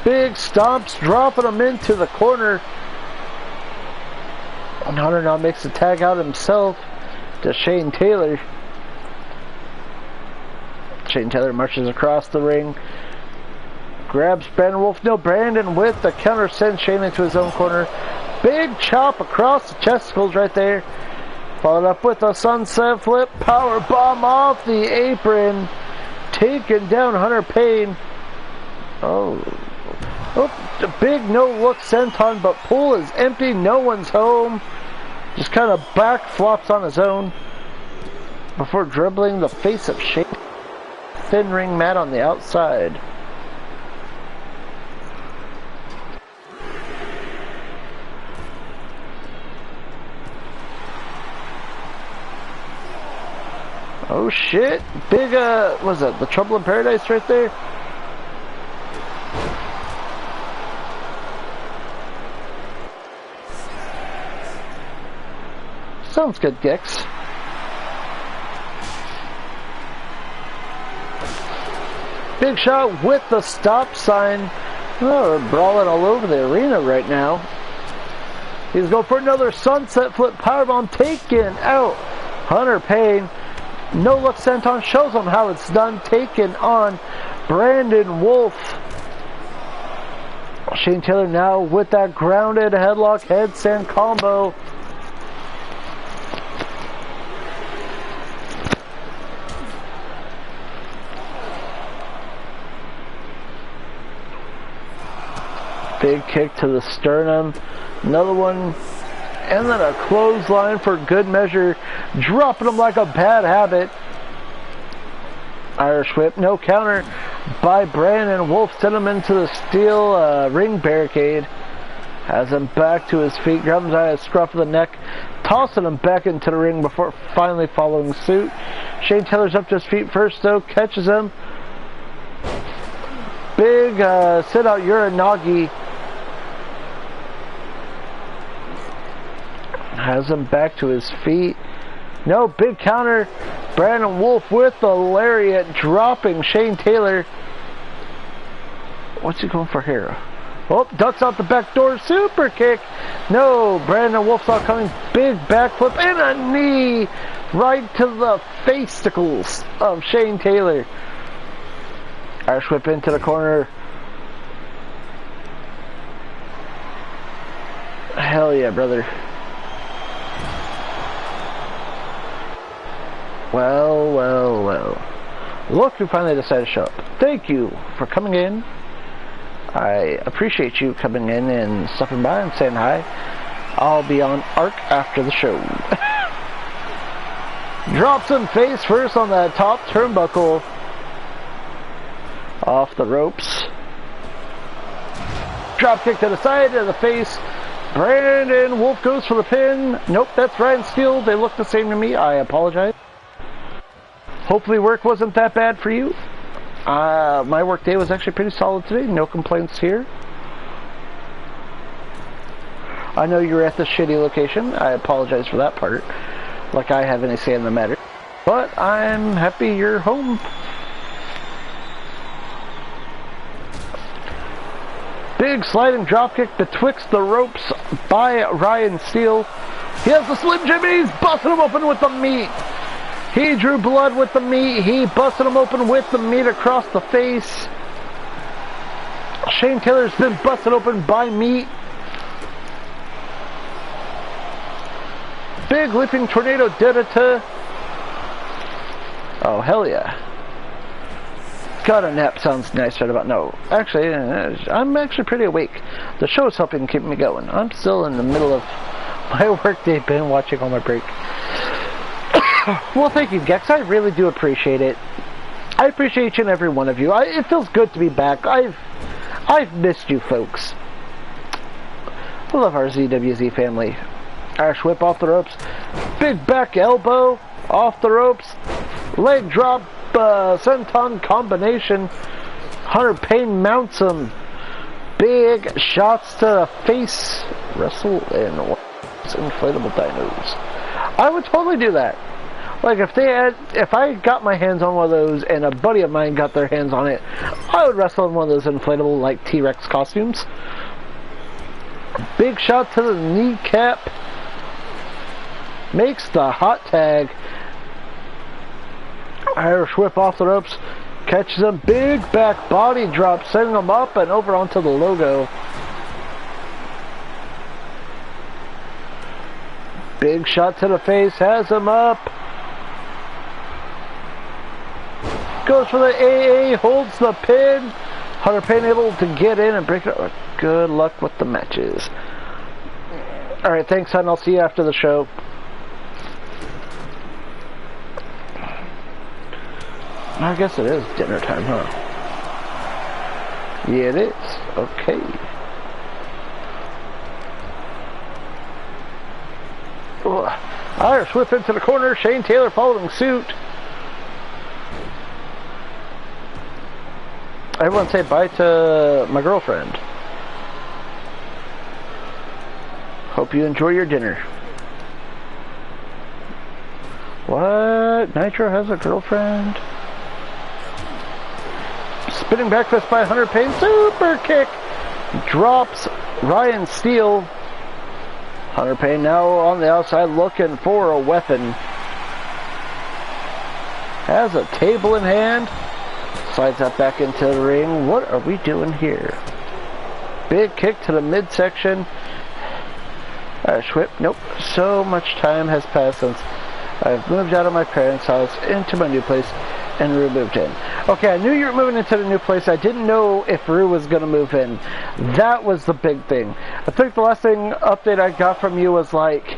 Big stomps, dropping him into the corner. And Hunter now makes the tag out himself to Shane Taylor. Shane Taylor marches across the ring. Grabs Brandon Wolf. No, Brandon with the counter sends Shane into his own corner. Big chop across the testicles right there. Followed up with a sunset flip, power bomb off the apron, taking down Hunter Payne. Oh, the big no-look senton, but pool is empty, no one's home. Just kind of back flops on his own before dribbling the face of Shane. Thin ring mat on the outside. Oh shit, big was it the Trouble in Paradise right there? Sounds good, Gex. Big shot with the stop sign. Oh, we're brawling all over the arena right now. He's going for another sunset flip powerbomb, taken out Hunter Payne. No look senton shows him how it's done, taken on Brandon Wolf. Shane Taylor now with that grounded headlock headstand combo. Big kick to the sternum. Another one. And then a clothesline for good measure, dropping him like a bad habit. Irish whip, no counter by Brandon Wolf, sent him into the steel ring barricade. Has him back to his feet, grabs him by the scruff of the neck, tossing him back into the ring before finally following suit. Shane Taylor's up to his feet first though, catches him. Big sit out Uranagi. Has him back to his feet. No, big counter. Brandon Wolf with the lariat, dropping Shane Taylor. What's he going for here? Oh, ducks out the back door, super kick. No, Brandon Wolf saw coming. Big backflip and a knee right to the fasticles of Shane Taylor. Irish whip into the corner. Hell yeah, brother. Well, well, well. Look who finally decided to show up. Thank you for coming in. I appreciate you coming in and stopping by and saying hi. I'll be on Arc after the show. Drops him face first on that top turnbuckle. Off the ropes. Drop kick to the side of the face. Brandon Wolf goes for the pin. Nope, that's Ryan Steele. They look the same to me. I apologize. Hopefully work wasn't that bad for you. My work day was actually pretty solid today. No complaints here. I know you were at the shitty location. I apologize for that part. Like I have any say in the matter. But I'm happy you're home. Big sliding dropkick betwixt the ropes by Ryan Steele. He has the Slim Jim and he's busting him open with the meat. He drew blood with the meat. He busted him open with the meat across the face. Shane Taylor's been busted open by meat. Big leaping tornado Dedita. Oh, hell yeah. God, a nap sounds nice right about now. Actually, I'm actually pretty awake. The show's helping keep me going. I'm still in the middle of my workday, been watching on my break. Well, thank you, Gex. I really do appreciate it. I appreciate each and every one of you. It feels good to be back. I've missed you folks. I love our ZWZ family. Irish whip off the ropes. Big back elbow off the ropes. Leg drop, senton combination. Hunter Payne mounts him. Big shots to the face. Wrestle in inflatable dinos. I would totally do that. Like if I got my hands on one of those and a buddy of mine got their hands on it, I would wrestle in one of those inflatable like T-Rex costumes. Big shot to the kneecap. Makes the hot tag. Irish whip off the ropes. Catches him. Big back body drop. Sending him up and over onto the logo. Big shot to the face. Has him up. Goes for the AA. Holds the pin. Hunter Payne able to get in and break it up. Good luck with the matches. Alright, thanks, hon. I'll see you after the show. I guess it is dinner time, huh? Yeah, it is. Okay. Irish whip into the corner. Shane Taylor following suit. Everyone say bye to my girlfriend. Hope you enjoy your dinner. What? Nitro has a girlfriend? Spinning back fist by Hunter Payne. Super kick. Drops Ryan Steele. Hunter Payne now on the outside looking for a weapon. Has a table in hand. Slides that back into the ring. What are we doing here? Big kick to the midsection. Whip. Nope. So much time has passed since I've moved out of my parents' house into my new place and Rue moved in. Okay, I knew you were moving into the new place. I didn't know if Rue was going to move in. That was the big thing. I think the last update I got from you was like,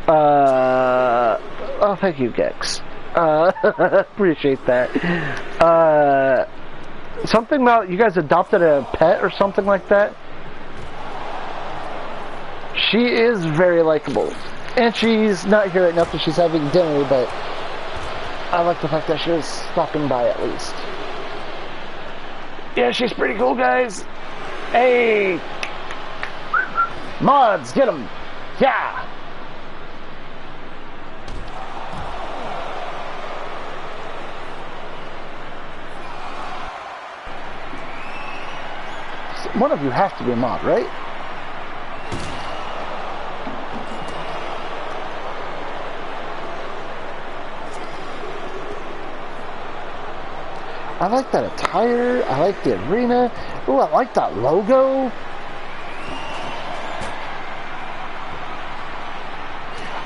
oh, thank you, Gex. Appreciate that. Something about you guys adopted a pet or something like that. She is very likable. And she's not here right now because she's having dinner, but I like the fact that she was stopping by at least. Yeah, she's pretty cool, guys. Hey! Mods, get them! Yeah! One of you has to be a mod, right? I like that attire. I like the arena. Ooh, I like that logo.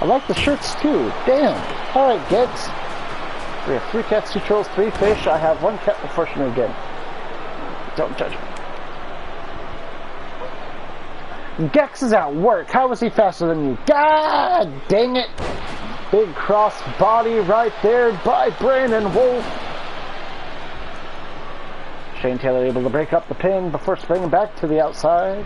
I like the shirts too. Damn. Alright, Gex. We have 3 cats, 2 trolls, 3 fish. I have 1 cat before she moved in. Don't judge me. Gex is at work. How is he faster than you? God dang it. Big cross body right there by Brandon Wolf. Shane Taylor able to break up the pin before springing back to the outside.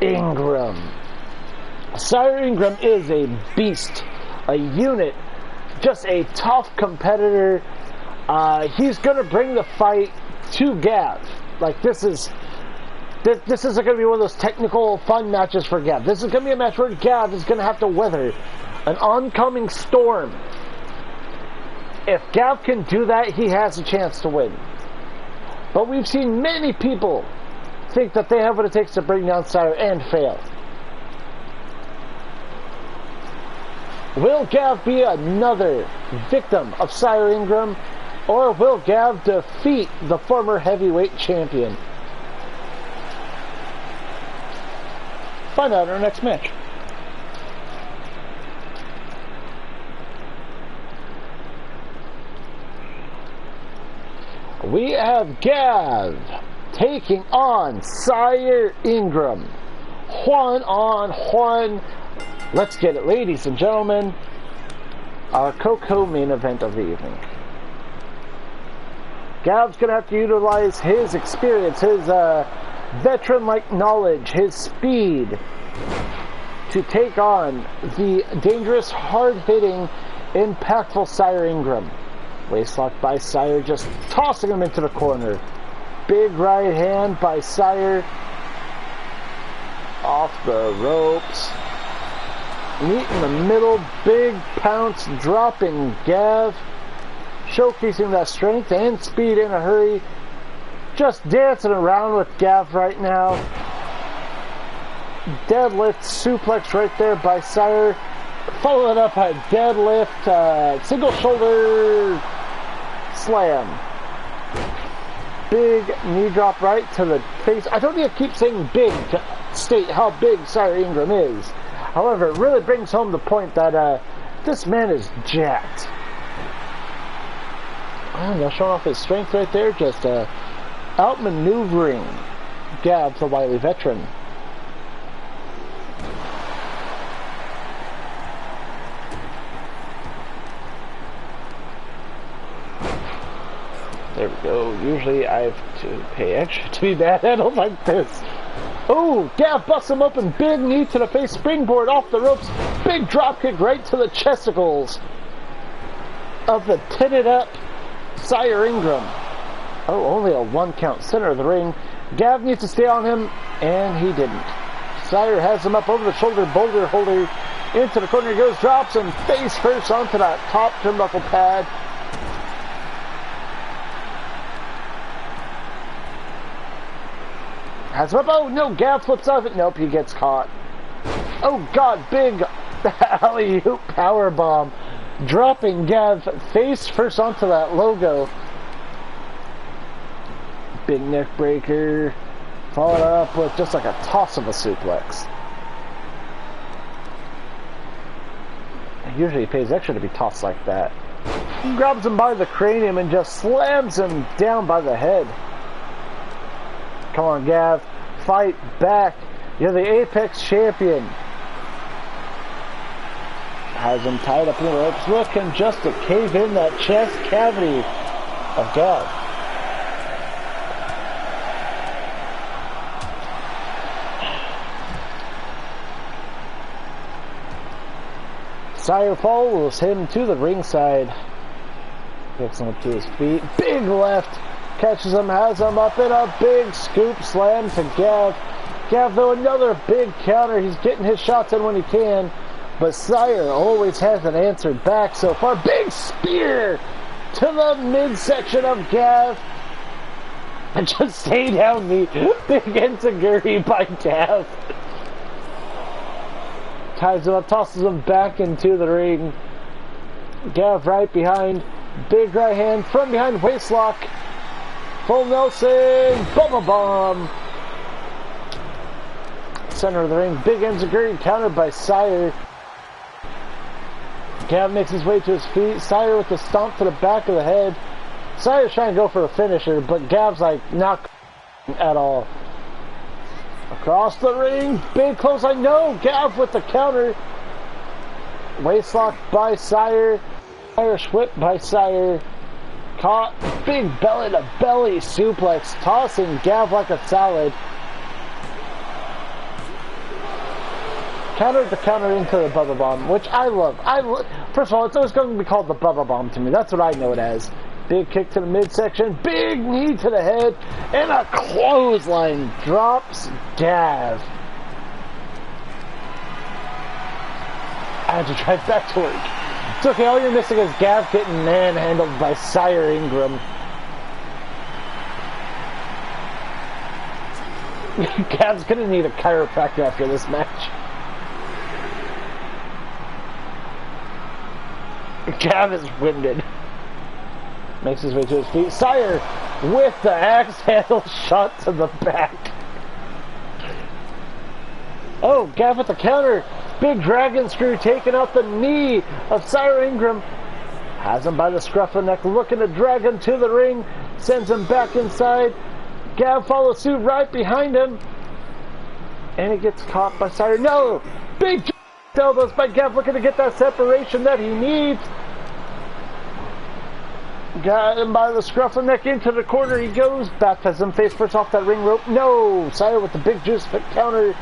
Ingram. Sire Ingram is a beast, a unit, just a tough competitor. He's going to bring the fight to Gav. Like, this isn't going to be one of those technical fun matches for Gav. This is going to be a match where Gav is going to have to weather an oncoming storm. If Gav can do that, he has a chance to win. But we've seen many people think that they have what it takes to bring down Sire and fail. Will Gav be another victim of Sire Ingram, or will Gav defeat the former heavyweight champion? Find out in our next match. We have Gav taking on Sire Ingram. One on one. Let's get it, ladies and gentlemen. Our Coco main event of the evening. Gav's going to have to utilize his experience, his veteran-like knowledge, his speed to take on the dangerous, hard-hitting, impactful Sire Ingram. Waistlock by Sire, just tossing him into the corner. Big right hand by Sire. Off the ropes. Meet in the middle. Big pounce dropping Gav. Showcasing that strength and speed in a hurry. Just dancing around with Gav right now. Deadlift suplex right there by Sire. Followed up by deadlift, single shoulder slam. Big knee drop right to the face. I don't need to keep saying big to state how big Sire Ingram is. However, it really brings home the point that this man is jacked. Now showing off his strength right there, just outmaneuvering Gav, the wily veteran. There we go. Usually I have to pay extra to be manhandled like this. Oh, Gav busts him open. Big knee to the face. Springboard off the ropes. Big drop kick right to the chesticles of the tinted up Sire Ingram. Oh, only a 1 count. Center of the ring. Gav needs to stay on him, and he didn't. Sire has him up over the shoulder. Boulder holder into the corner. He goes, drops him face first onto that top turnbuckle pad. Has him up. Oh no, Gav flips off it. Nope, he gets caught. Oh god, big alley-oop powerbomb. Dropping Gav face first onto that logo. Big neck breaker. Followed up with just like a toss of a suplex. Usually he pays extra to be tossed like that. He grabs him by the cranium and just slams him down by the head. Come on, Gav. Fight back. You're the Apex champion. Has him tied up in the ropes. Looking just to cave in that chest cavity of Gav. Sire follows him to the ringside. Gets him up to his feet. Big left. Catches him, has him up in a big scoop slam to Gav. Gav, though, another big counter. He's getting his shots in when he can. But Sire always hasn't answered back so far. Big spear to the midsection of Gav. And just stay down me. Big enziguri by Gav. Ties him up, tosses him back into the ring. Gav right behind. Big right hand from behind, waistlock. Full Nelson, bubble bomb. Center of the ring, big enziguri countered by Sire. Gav makes his way to his feet. Sire with the stomp to the back of the head. Sire's trying to go for a finisher, but Gav's like not at all. Across the ring, big clothesline. No, Gav with the counter. Waistlock by Sire. Irish whip by Sire. Caught, big belly to belly suplex, tossing Gav like a salad. countered the counter into the Bubba Bomb, which I love. First of all, it's always going to be called the Bubba Bomb to me. That's what I know it as. Big kick to the midsection, big knee to the head, and a clothesline drops Gav. I had to drive back to work. It's okay, all you're missing is Gav getting manhandled by Sire Ingram. Gav's gonna need a chiropractor after this match. Gav is winded. Makes his way to his feet. Sire with the axe handle shot to the back. Oh, Gav with the counter. Big dragon screw taking out the knee of Sire Ingram. Has him by the scruff of the neck, looking to drag him to the ring. Sends him back inside. Gav follows suit right behind him. And he gets caught by Sire. No! Big elbows by Gav, looking to get that separation that he needs. Got him by the scruff of the neck into the corner. He goes. Back has him face first off that ring rope. No! Sire with the big juice fit counter.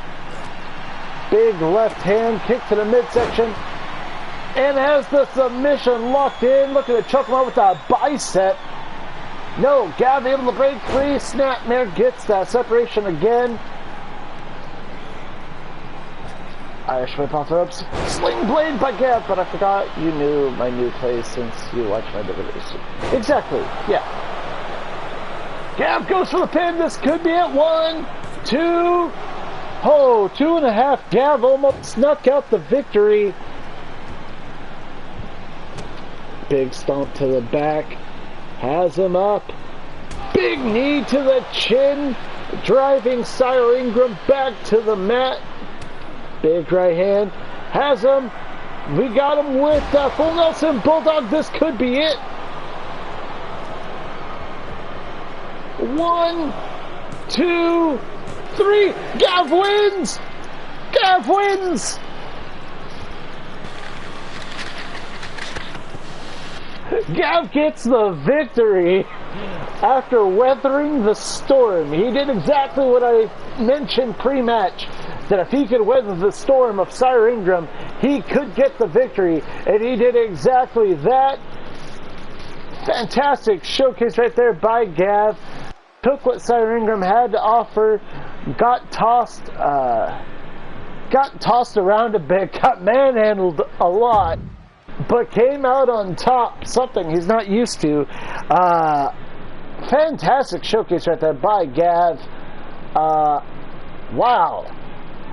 Big left hand kick to the midsection. And has the submission locked in. Looking to choke him out with a bicep. No, Gav able to break free. Snapmare gets that separation again. Irish whip off the ropes. Sling blade by Gav, but I forgot you knew my new place since you watched my videos. Exactly, yeah. Gav goes for the pin. This could be it. 1, 2. Oh, 2.5. Gav almost snuck out the victory. Big stomp to the back. Has him up. Big knee to the chin. Driving Sire Ingram back to the mat. Big right hand. Has him. We got him with the full Nelson Bulldog. This could be it. 1, 2, 3. Gav wins. Gav wins. Gav gets the victory after weathering the storm. He did exactly what I mentioned pre-match, that if he could weather the storm of Sire Ingram, he could get the victory, and he did exactly that. Fantastic showcase right there by Gav. Took what Sire Ingram had to offer, got tossed around a bit, got manhandled a lot, but came out on top, something he's not used to. Fantastic showcase right there by Gav. Wow.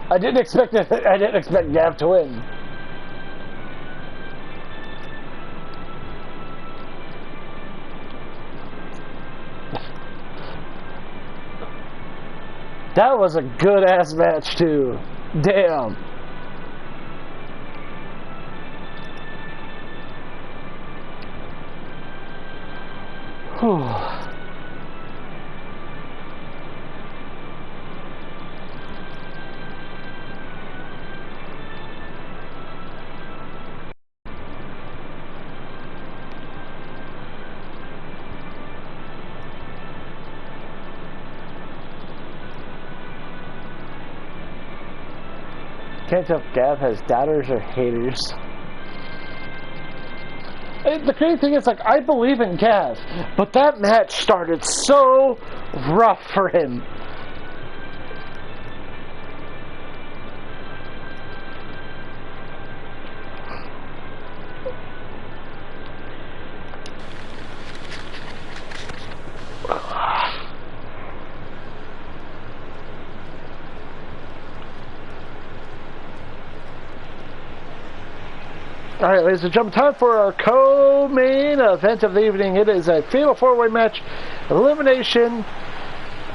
I didn't expect Gav to win. That was a good ass match too. Damn. Whew. Can't tell if Gav has doubters or haters. The crazy thing is, like, I believe in Gav, but that match started so rough for him. Alright, ladies and gentlemen, time for our co-main event of the evening. It is a fatal four-way match. Elimination.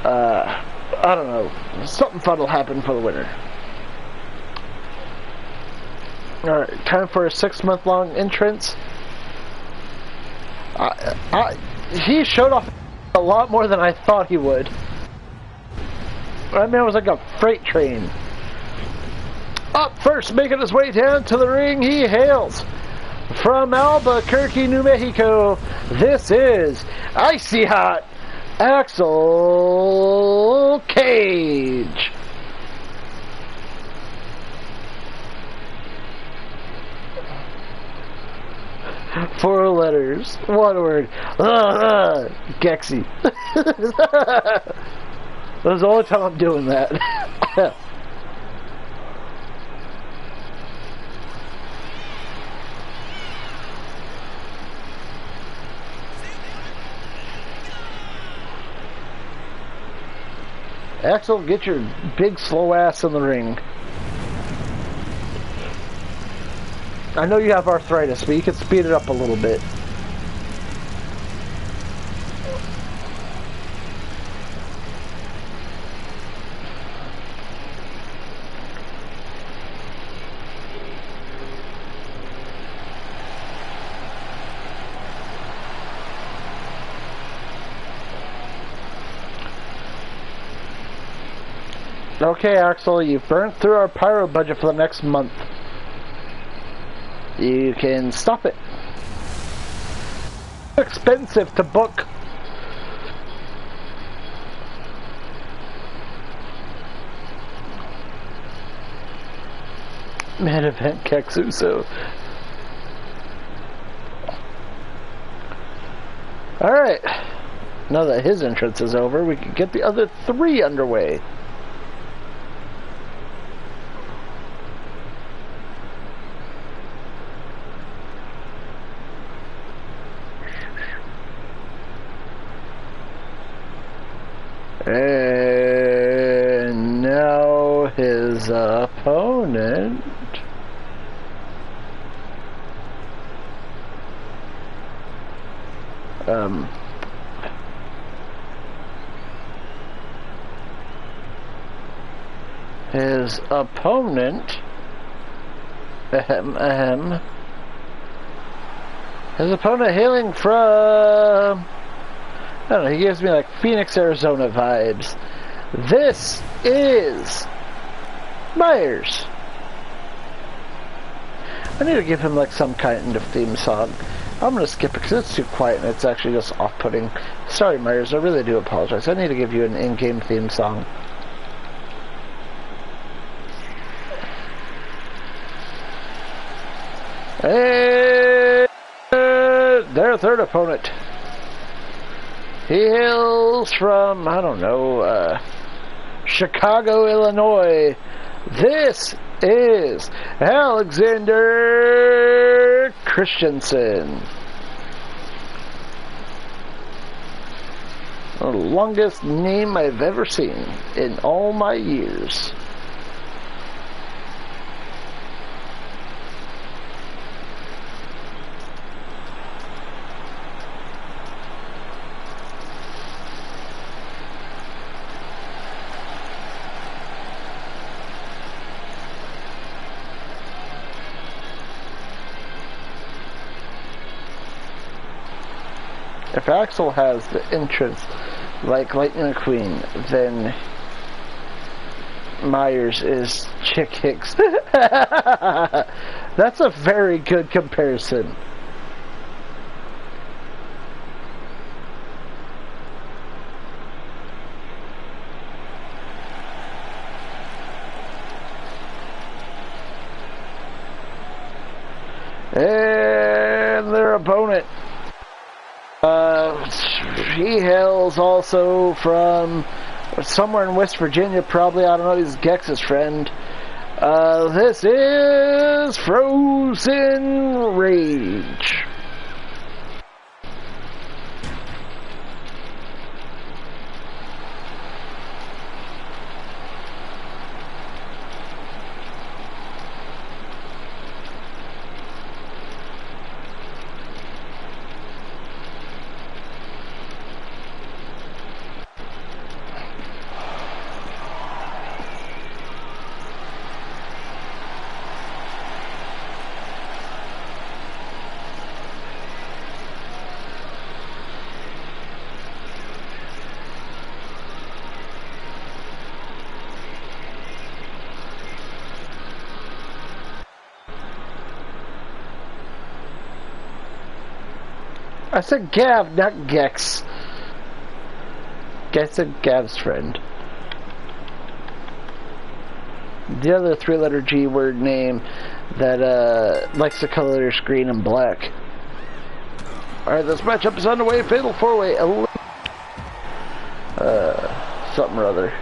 I don't know. Something fun will happen for the winner. Alright, time for a 6-month-long entrance. He showed off a lot more than I thought he would. That man was like a freight train. Up first, making his way down to the ring, he hails from Albuquerque, New Mexico. This is Icy Hot Axel Cage. 4 letters. 1 word. Gexy. That's the only time I'm doing that. Axel, get your big slow ass in the ring. I know you have arthritis, but you can speed it up a little bit. Okay, Axel, you've burnt through our pyro budget for the next month. You can stop it. Expensive to book. Main event Kexuso. Alright. Now that his entrance is over, we can get the other 3 underway. And now his opponent his opponent hailing from, I don't know, he gives me like Phoenix, Arizona vibes. This is Myers. I need to give him like some kind of theme song. I'm going to skip it because it's too quiet and it's actually just off-putting. Sorry, Myers, I really do apologize. I need to give you an in-game theme song. And their third opponent. He hails from, I don't know, Chicago, Illinois. This is Alexander Christensen. The longest name I've ever seen in all my years. If Axel has the entrance like Lightning McQueen, then Myers is Chick Hicks. That's a very good comparison. And their opponent. He hails also from somewhere in West Virginia, probably. I don't know, he's Gex's friend. This is Frozen Rage. I said Gav, not Gex. I said Gav's friend. The other 3-letter G word name that likes the colors green and black. Alright, this matchup is underway. Fatal 4-way. Something or other.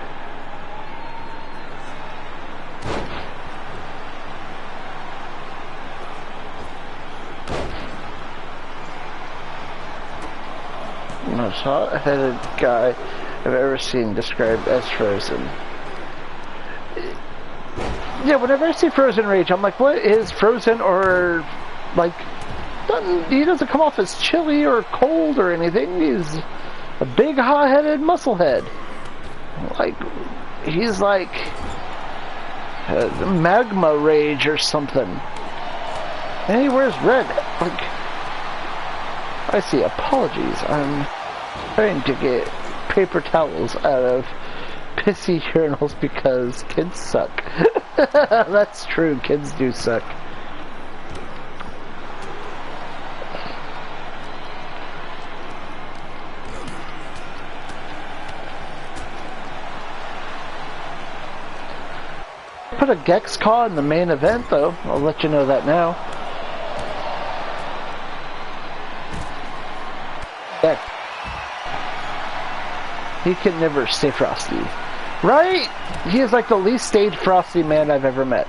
Most hot-headed guy I've ever seen described as Frozen. Yeah, whenever I see Frozen Rage, I'm like, what is Frozen? Or, like, he doesn't come off as chilly or cold or anything. He's a big, hot-headed musclehead. Like, he's like magma rage or something. And he wears red. Like, I see. Apologies. I'm trying to get paper towels out of pissy urinals because kids suck. That's true. Kids do suck. Put a Gex Caw in the main event, though. I'll let you know that now. Heck. He can never stay frosty. Right? He is like the least staged frosty man I've ever met.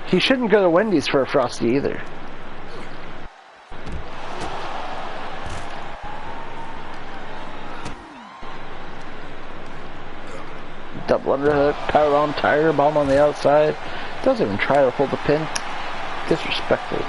He shouldn't go to Wendy's for a frosty either. Double underhook, power bomb, tiger bomb on the outside. Doesn't even try to hold the pin. Disrespectful.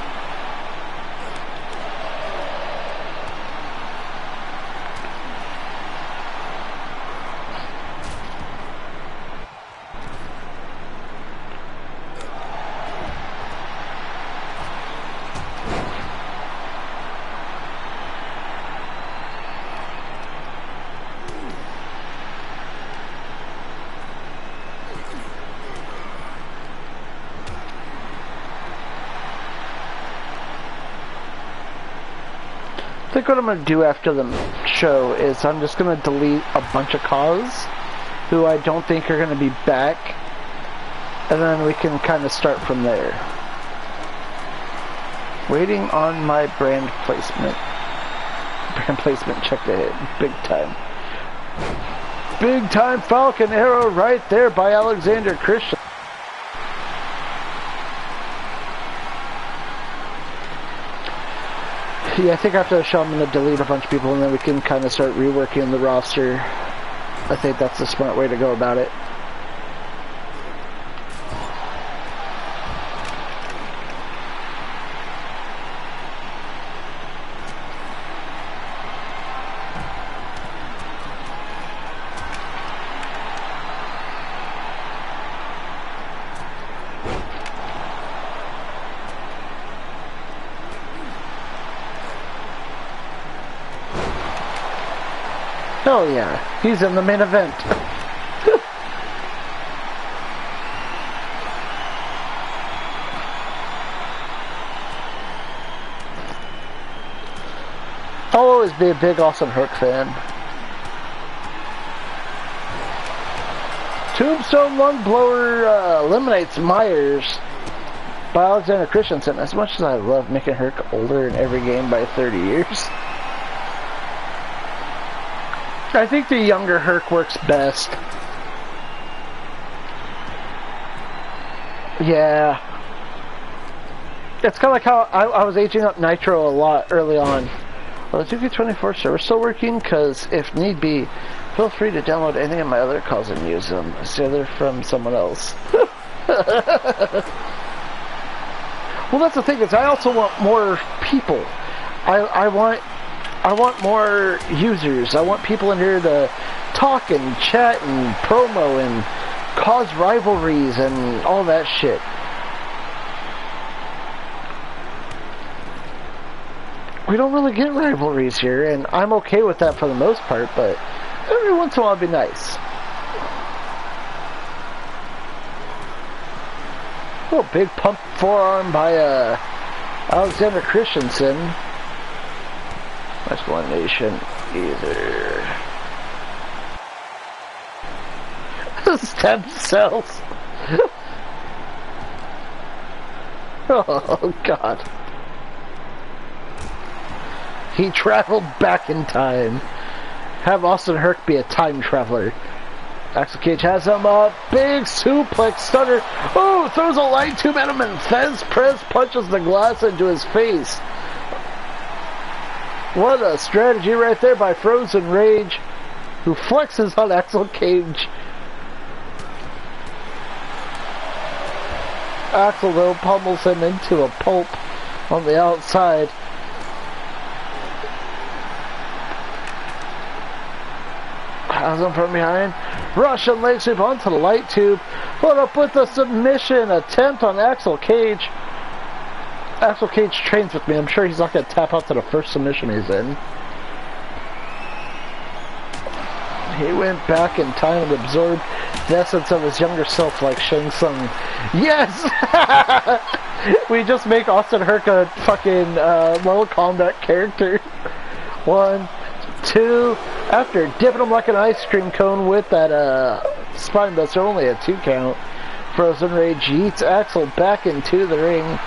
I think what I'm going to do after the show is I'm just going to delete a bunch of calls who I don't think are going to be back, and then we can kind of start from there. Waiting on my brand placement. Brand placement check to hit. Big time. Big time Falcon Arrow right there by Alexander Christian. Yeah, I think after the show I'm going to delete a bunch of people and then we can kind of start reworking the roster. I think that's the smart way to go about it. Oh yeah, he's in the main event. I'll always be a big Austin Hook fan. Tombstone Lung Blower eliminates Myers by Alexander Christensen. As much as I love making Herc older in every game by 30 years, I think the younger Herc works best. Yeah. It's kind of like how I was aging up Nitro a lot early on. Well, the 2K24 server still working? Because if need be, feel free to download any of my other calls and use them. Say they're from someone else. Well, that's the thing, is I also want more people. I want more users. I want people in here to talk and chat and promo and cause rivalries and all that shit. We don't really get rivalries here, and I'm okay with that for the most part, but every once in a while it'd be nice. Oh, big pump forearm by Alexander Christensen. Explanation either. Stem cells. Oh God. He traveled back in time. Have Austin Herc be a time traveler. Axel Cage has him a big suplex stunner. Oh, throws a light tube at him and Fez Press punches the glass into his face. What a strategy right there by Frozen Rage, who flexes on Axel Cage. Axel, though, pummels him into a pulp on the outside. Has him from behind. Russian leg sweep onto the light tube. Put up with the submission attempt on Axel Cage. Axel Cage trains with me. I'm sure he's not going to tap out to the first submission he's in. He went back in time and absorbed the essence of his younger self like Shang Tsung. Yes! We just make Austin Herc a fucking Mortal Kombat character. 1, 2, after dipping him like an ice cream cone with that spine buster, only a 2 count. Frozen Rage yeets Axel back into the ring.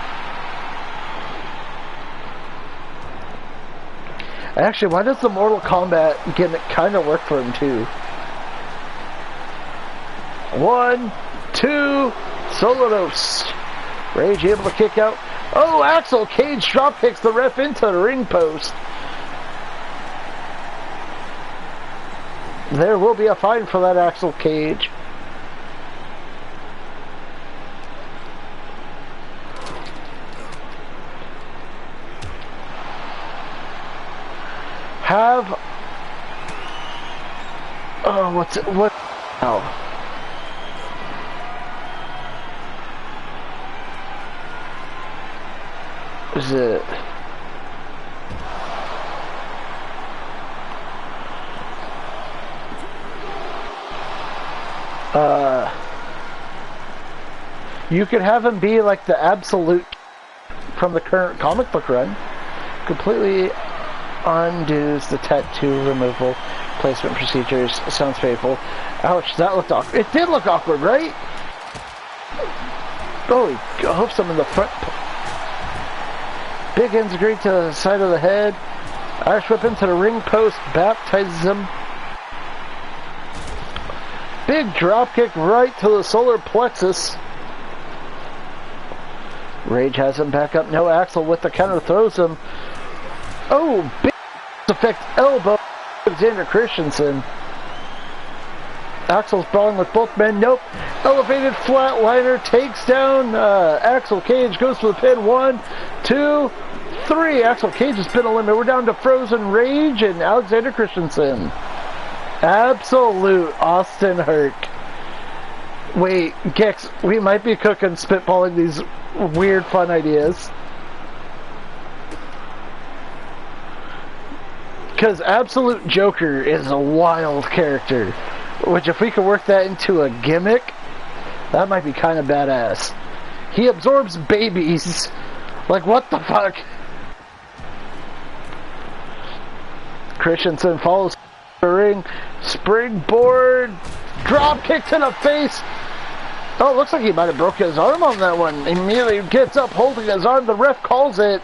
Actually, why does the Mortal Kombat gimmick kind of work for him too? 1, 2, Solodos. Rage able to kick out. Oh, Axel Cage drop kicks the ref into the ring post. There will be a fine for that, Axel Cage. Have... Oh, what's it? What? Oh. Is it... You could have him be like the absolute from the current comic book run. Completely undoes the tattoo removal placement procedures. Sounds painful. Ouch, that looked awkward. It did look awkward, right? Oh, he hoofs him in the front. Big ends agree to the side of the head. Irish whip into the ring post, baptizes him. Big drop kick right to the solar plexus. Rage has him back up. No, Axel with the counter throws him. Oh, big effect elbow. Alexander Christensen. Axel's brawling with both men. Nope. Elevated flatliner takes down Axel Cage. Goes for the pin. 1, 2, 3. Axel Cage has been eliminated. We're down to Frozen Rage and Alexander Christensen. Absolute Austin Herc. Wait, Gex, we might be cooking, spitballing these weird, fun ideas. Because Absolute Joker is a wild character. Which, if we could work that into a gimmick, that might be kind of badass. He absorbs babies. Like, what the fuck? Christensen follows the ring. Springboard. Drop kick to the face. Oh, it looks like he might have broken his arm on that one. Immediately gets up holding his arm. The ref calls it.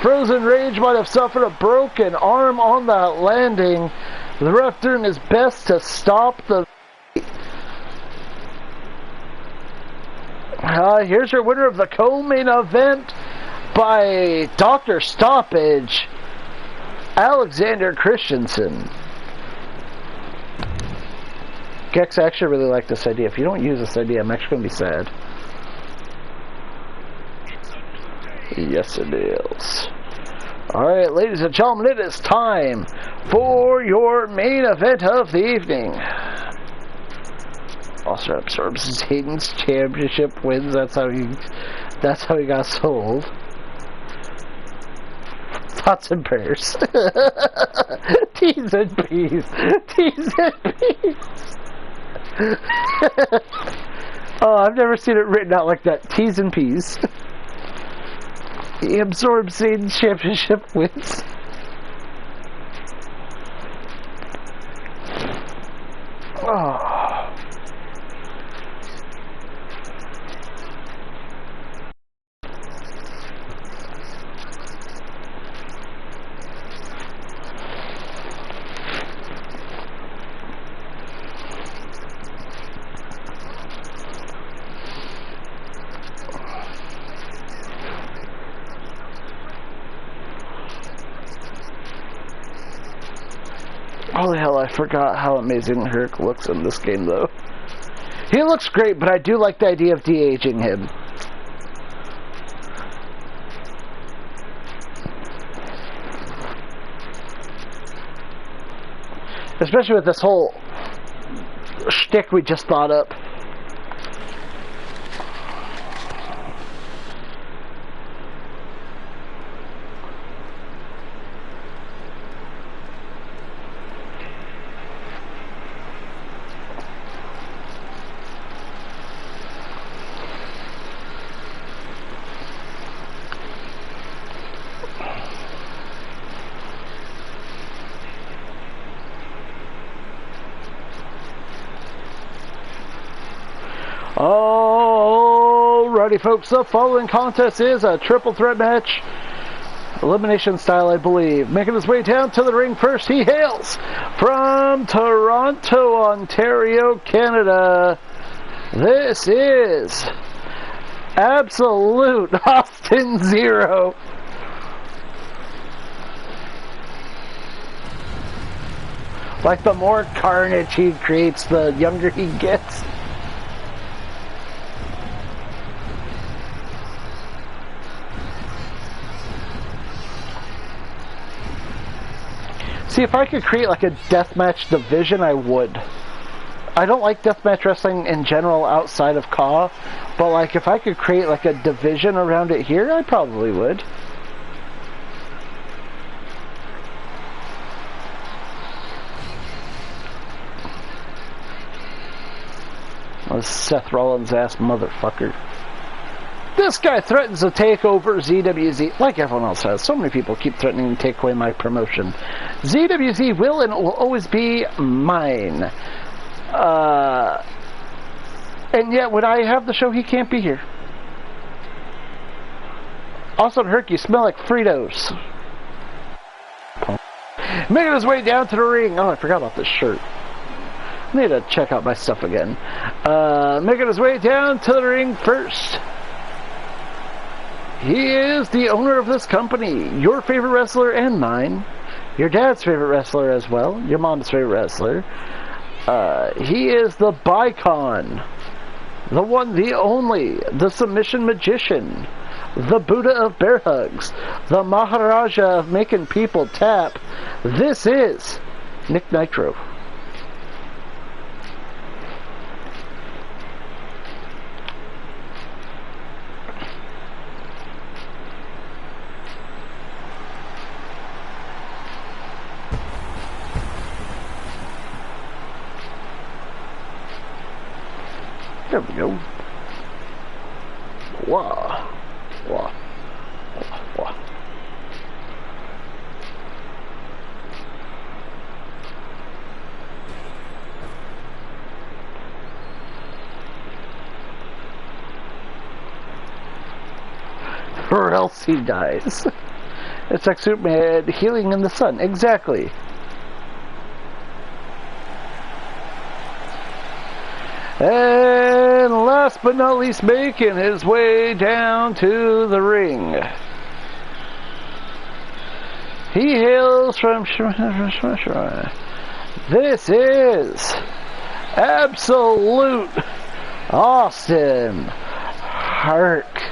Frozen Rage might have suffered a broken arm on that landing. The ref doing his best to stop the... Here's your winner of the co-main event by Dr. Stoppage, Alexander Christensen. Gex, I actually really like this idea. If you don't use this idea, I'm actually going to be sad. Yes, it is. Alright, ladies and gentlemen, it is time for your main event of the evening. Also absorbs Hayden's championship wins. That's how he got sold. Thoughts and prayers. T's and P's. T's and P's. Oh, I've never seen it written out like that. T's and P's. He absorbs Hayden's championship wins. Oh. Holy hell, I forgot how amazing Herc looks in this game, though. He looks great, but I do like the idea of de-aging him. Especially with this whole shtick we just thought up. Alrighty, folks, the following contest is a triple threat match. Elimination style, I believe. Making his way down to the ring first, he hails from Toronto, Ontario, Canada. This is Absolute Austin Zero. Like, the more carnage he creates, the younger he gets. See, if I could create like a deathmatch division, I would. I don't like deathmatch wrestling in general outside of CAW, but like if I could create like a division around it here, I probably would. Oh, Seth Rollins' ass motherfucker. This guy threatens to take over ZWZ, like everyone else has. So many people keep threatening to take away my promotion. ZWZ will and will always be mine. And yet, when I have the show, he can't be here. Also, Herc, you smell like Fritos. Making his way down to the ring. Oh, I forgot about this shirt. I need to check out my stuff again. Making his way down to the ring first. He is the owner of this company, your favorite wrestler and mine, your dad's favorite wrestler as well, your mom's favorite wrestler. He is the Bicon, the one, the only, the submission magician, the Buddha of bear hugs, the Maharaja of making people tap. This is Nick Nitro. There we go. Wah. Wah. Wah. Wah. Or else he dies. It's like Superman healing in the sun. Exactly. And last but not least, making his way down to the ring. He hails from... This is Absolute Austin Herc.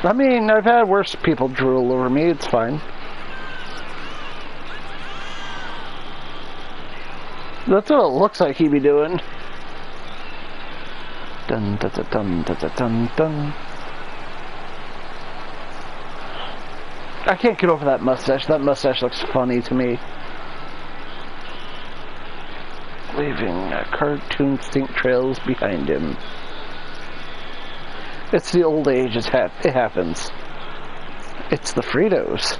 I mean, I've had worse people drool over me, it's fine. That's what it looks like he'd be doing. Dun dun dun dun dun dun dun. I can't get over that mustache. That mustache looks funny to me. Leaving cartoon stink trails behind him. It's the old age, it happens. It's the Fritos.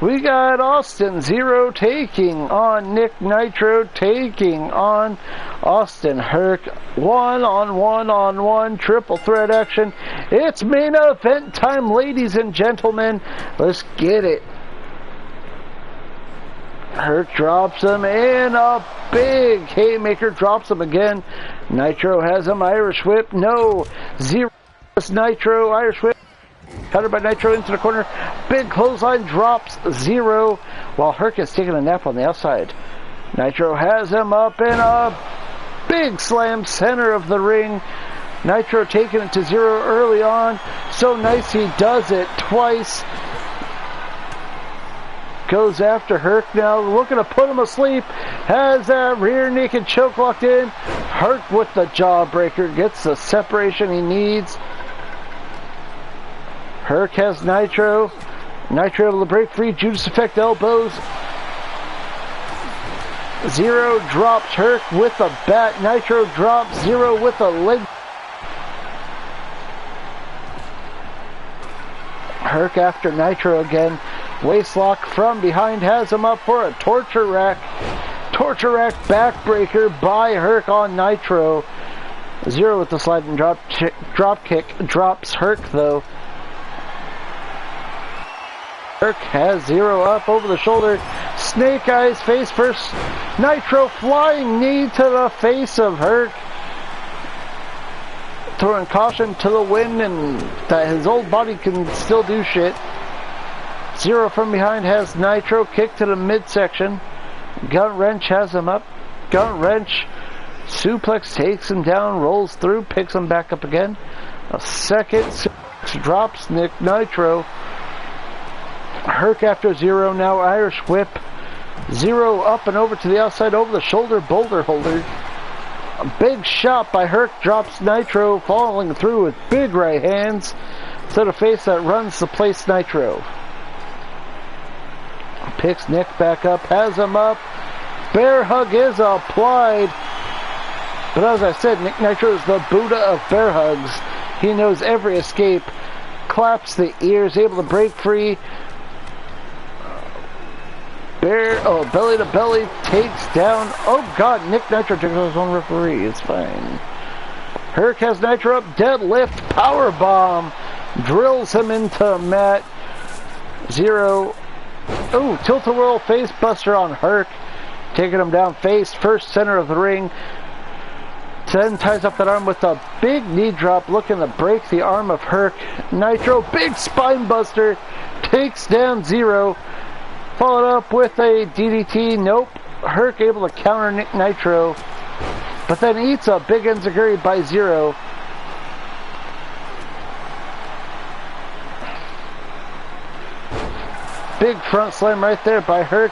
We got Austin Zero taking on Nick Nitro, taking on Austin Herc. One-on-one triple threat action. It's main event time, ladies and gentlemen. Let's get it. Herc drops him in a big haymaker, drops him again. Nitro has him, Irish whip, no. Zero, Nitro, Irish whip. Countered by Nitro into the corner. Big clothesline, drops Zero while Herc is taking a nap on the outside. Nitro has him up in a big slam center of the ring. Nitro taking it to Zero early on. So nice he does it twice. Goes after Herc now, looking to put him asleep. Has that rear naked choke locked in. Herc with the jawbreaker, gets the separation he needs. Herc has Nitro. Nitro able to break free, Judas Effect elbows. Zero drops Herc with a bat. Nitro drops Zero with a leg. Herc after Nitro again. Waistlock from behind has him up for a torture rack. Torture rack backbreaker by Herc on Nitro. Zero with the sliding drop kick. Drops Herc though. Herc has Zero up over the shoulder. Snake Eyes face first. Nitro flying knee to the face of Herc. Throwing caution to the wind and that his old body can still do shit. Zero from behind has Nitro, kick to the midsection. Gun wrench has him up. Gun wrench. Suplex takes him down, rolls through, picks him back up again. A second suplex drops Nitro. Herc after Zero, now Irish whip. Zero up and over to the outside, over the shoulder, boulder holder. A big shot by Herc drops Nitro, falling through with big right hands to the face that runs the place Nitro. Picks Nick back up, has him up. Bear hug is applied. But as I said, Nick Nitro is the Buddha of bear hugs. He knows every escape. Claps the ears, able to break free. Belly to belly, takes down. Oh god, Nick Nitro took his own referee. It's fine. Herc has Nitro up, deadlift, power bomb. Drills him into the mat. Zero. Oh, tilt-a-whirl face buster on Herc. Taking him down face, first center of the ring. Then ties up that arm with a big knee drop, looking to break the arm of Herc. Nitro, big spine buster. Takes down Zero. Followed up with a DDT. Nope. Herc able to counter Nick Nitro. But then eats a big enziguri by Zero. Big front slam right there by Herc.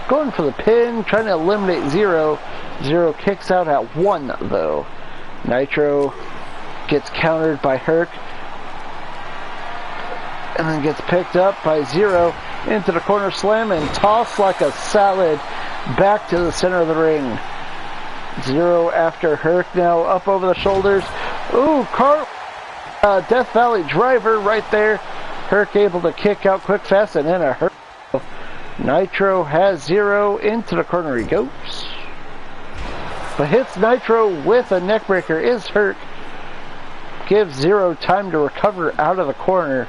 Going for the pin, trying to eliminate Zero. Zero kicks out at 1 though. Nitro gets countered by Herc. And then gets picked up by Zero into the corner slam and tossed like a salad back to the center of the ring. Zero after Herc now up over the shoulders. Ooh, Death Valley driver right there. Herc able to kick out quick, fast, and then a Herc. Nitro has Zero into the corner he goes. But hits Nitro with a neckbreaker is Herc. Gives Zero time to recover out of the corner.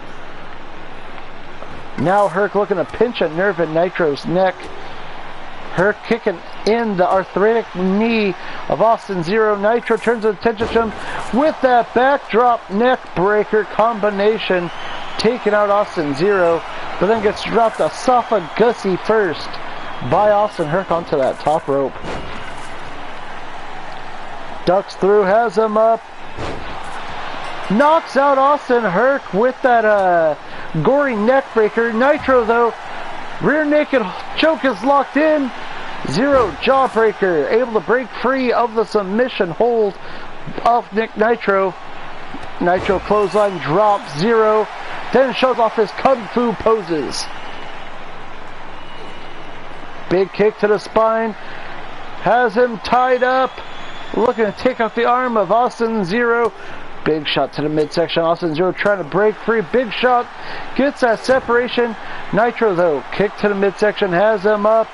Now Herc looking to pinch a nerve in Nitro's neck. Herc kicking in the arthritic knee of Austin Zero. Nitro turns his attention to him with that backdrop neck breaker combination, taking out Austin Zero, but then gets dropped esophagussy first by Austin Herc onto that top rope. Ducks through, has him up, knocks out Austin Herc with that gory neck breaker. Nitro though, rear naked choke is locked in. Zero jawbreaker, able to break free of the submission hold of Nick Nitro. Nitro clothesline drops Zero, then shows off his kung fu poses. Big kick to the spine, has him tied up, looking to take out the arm of Austin Zero. Big shot to the midsection. Austin Zero trying to break free. Big shot. Gets that separation. Nitro though, kick to the midsection, has him up.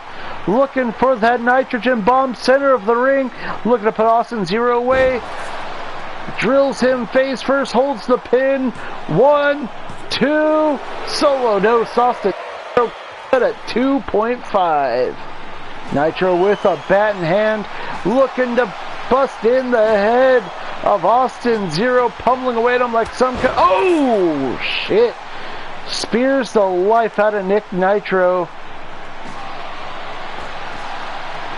Looking for that nitrogen bomb, center of the ring. Looking to put Austin Zero away. Drills him face first, holds the pin. 1, 2, solo dose Austin Zero at 2.5. Nitro with a bat in hand, looking to bust in the head of Austin Zero, pummeling away at him like some oh, shit. Spears the life out of Nick Nitro.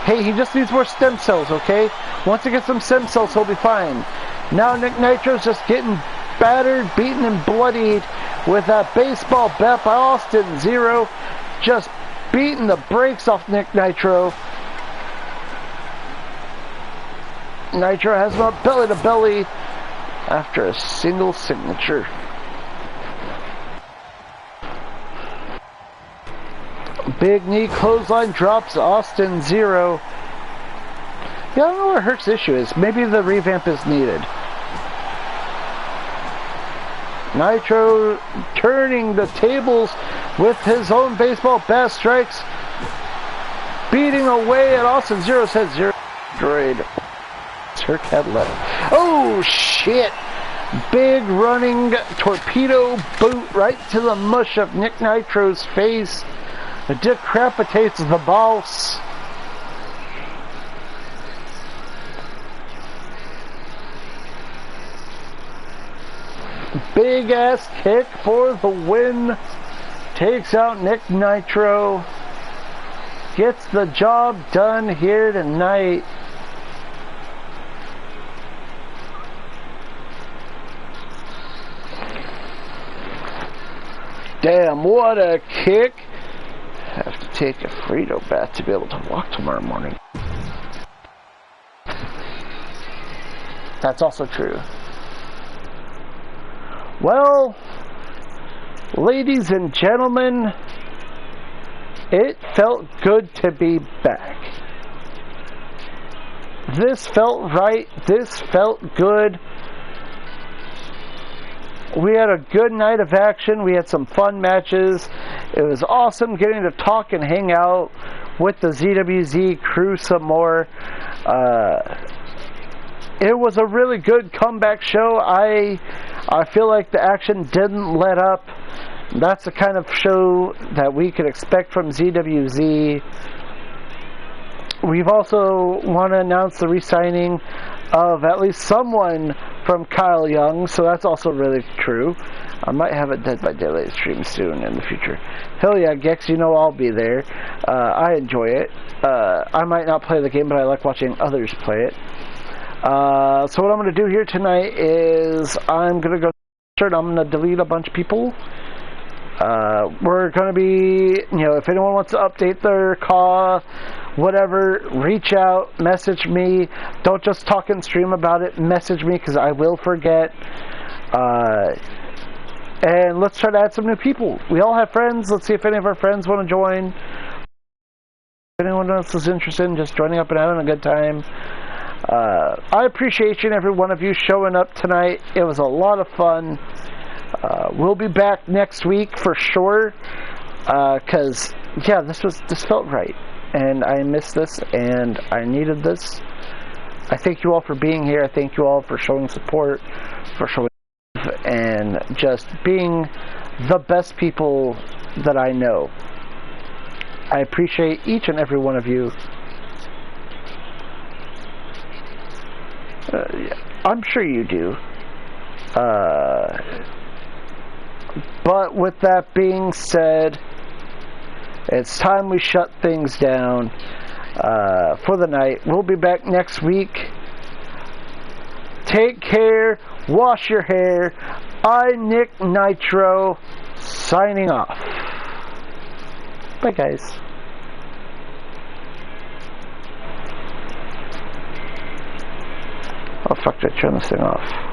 Hey, he just needs more stem cells, okay? Once he gets some stem cells, he'll be fine. Now Nick Nitro's just getting battered, beaten, and bloodied with that baseball bat by Austin Zero. Just beating the brakes off Nick Nitro. Nitro has him up belly to belly after a single signature. Big knee clothesline drops Austin Zero. Yeah, I don't know where Herc's issue is. Maybe the revamp is needed. Nitro turning the tables with his own baseball bat strikes. Beating away at Austin Zero's head. Zero droid. Herc had left. Oh, shit! Big running torpedo boot right to the mush of Nick Nitro's face. It decapitates the boss. Big ass kick for the win. Takes out Nick Nitro. Gets the job done here tonight. Damn, what a kick. Have to take a Frito bath to be able to walk tomorrow morning. That's also true. Well, ladies and gentlemen, it felt good to be back. This felt right. This felt good. We had a good night of action. We had some fun matches. It was awesome getting to talk and hang out with the ZWZ crew some more. It was a really good comeback show. I feel like the action didn't let up. That's the kind of show that we could expect from ZWZ. We've also want to announce the re-signing of at least someone from Kyle Young, so that's also really true. I might have a Dead by Daylight stream soon in the future. Hell yeah, Gex, you know I'll be there. I enjoy it. I might not play the game, but I like watching others play it. So what I'm going to do here tonight is I'm going to go and I'm going to delete a bunch of people. We're going to be, if anyone wants to update their call, whatever, reach out, message me. Don't just talk and stream about it. Message me because I will forget. And let's try to add some new people. We all have friends. Let's see if any of our friends want to join. If anyone else is interested in just joining up and having a good time. I appreciate each and every one of you showing up tonight. It was a lot of fun. We'll be back next week for sure. Because, yeah, this felt right. And I missed this, and I needed this. I thank you all for being here. I thank you all for showing support, for showing love, and just being the best people that I know. I appreciate each and every one of you. I'm sure you do. But with that being said, it's time we shut things down for the night. We'll be back next week. Take care. Wash your hair. I'm Nick Nitro, signing off. Bye, guys. Oh, fuck, did I turn this thing off?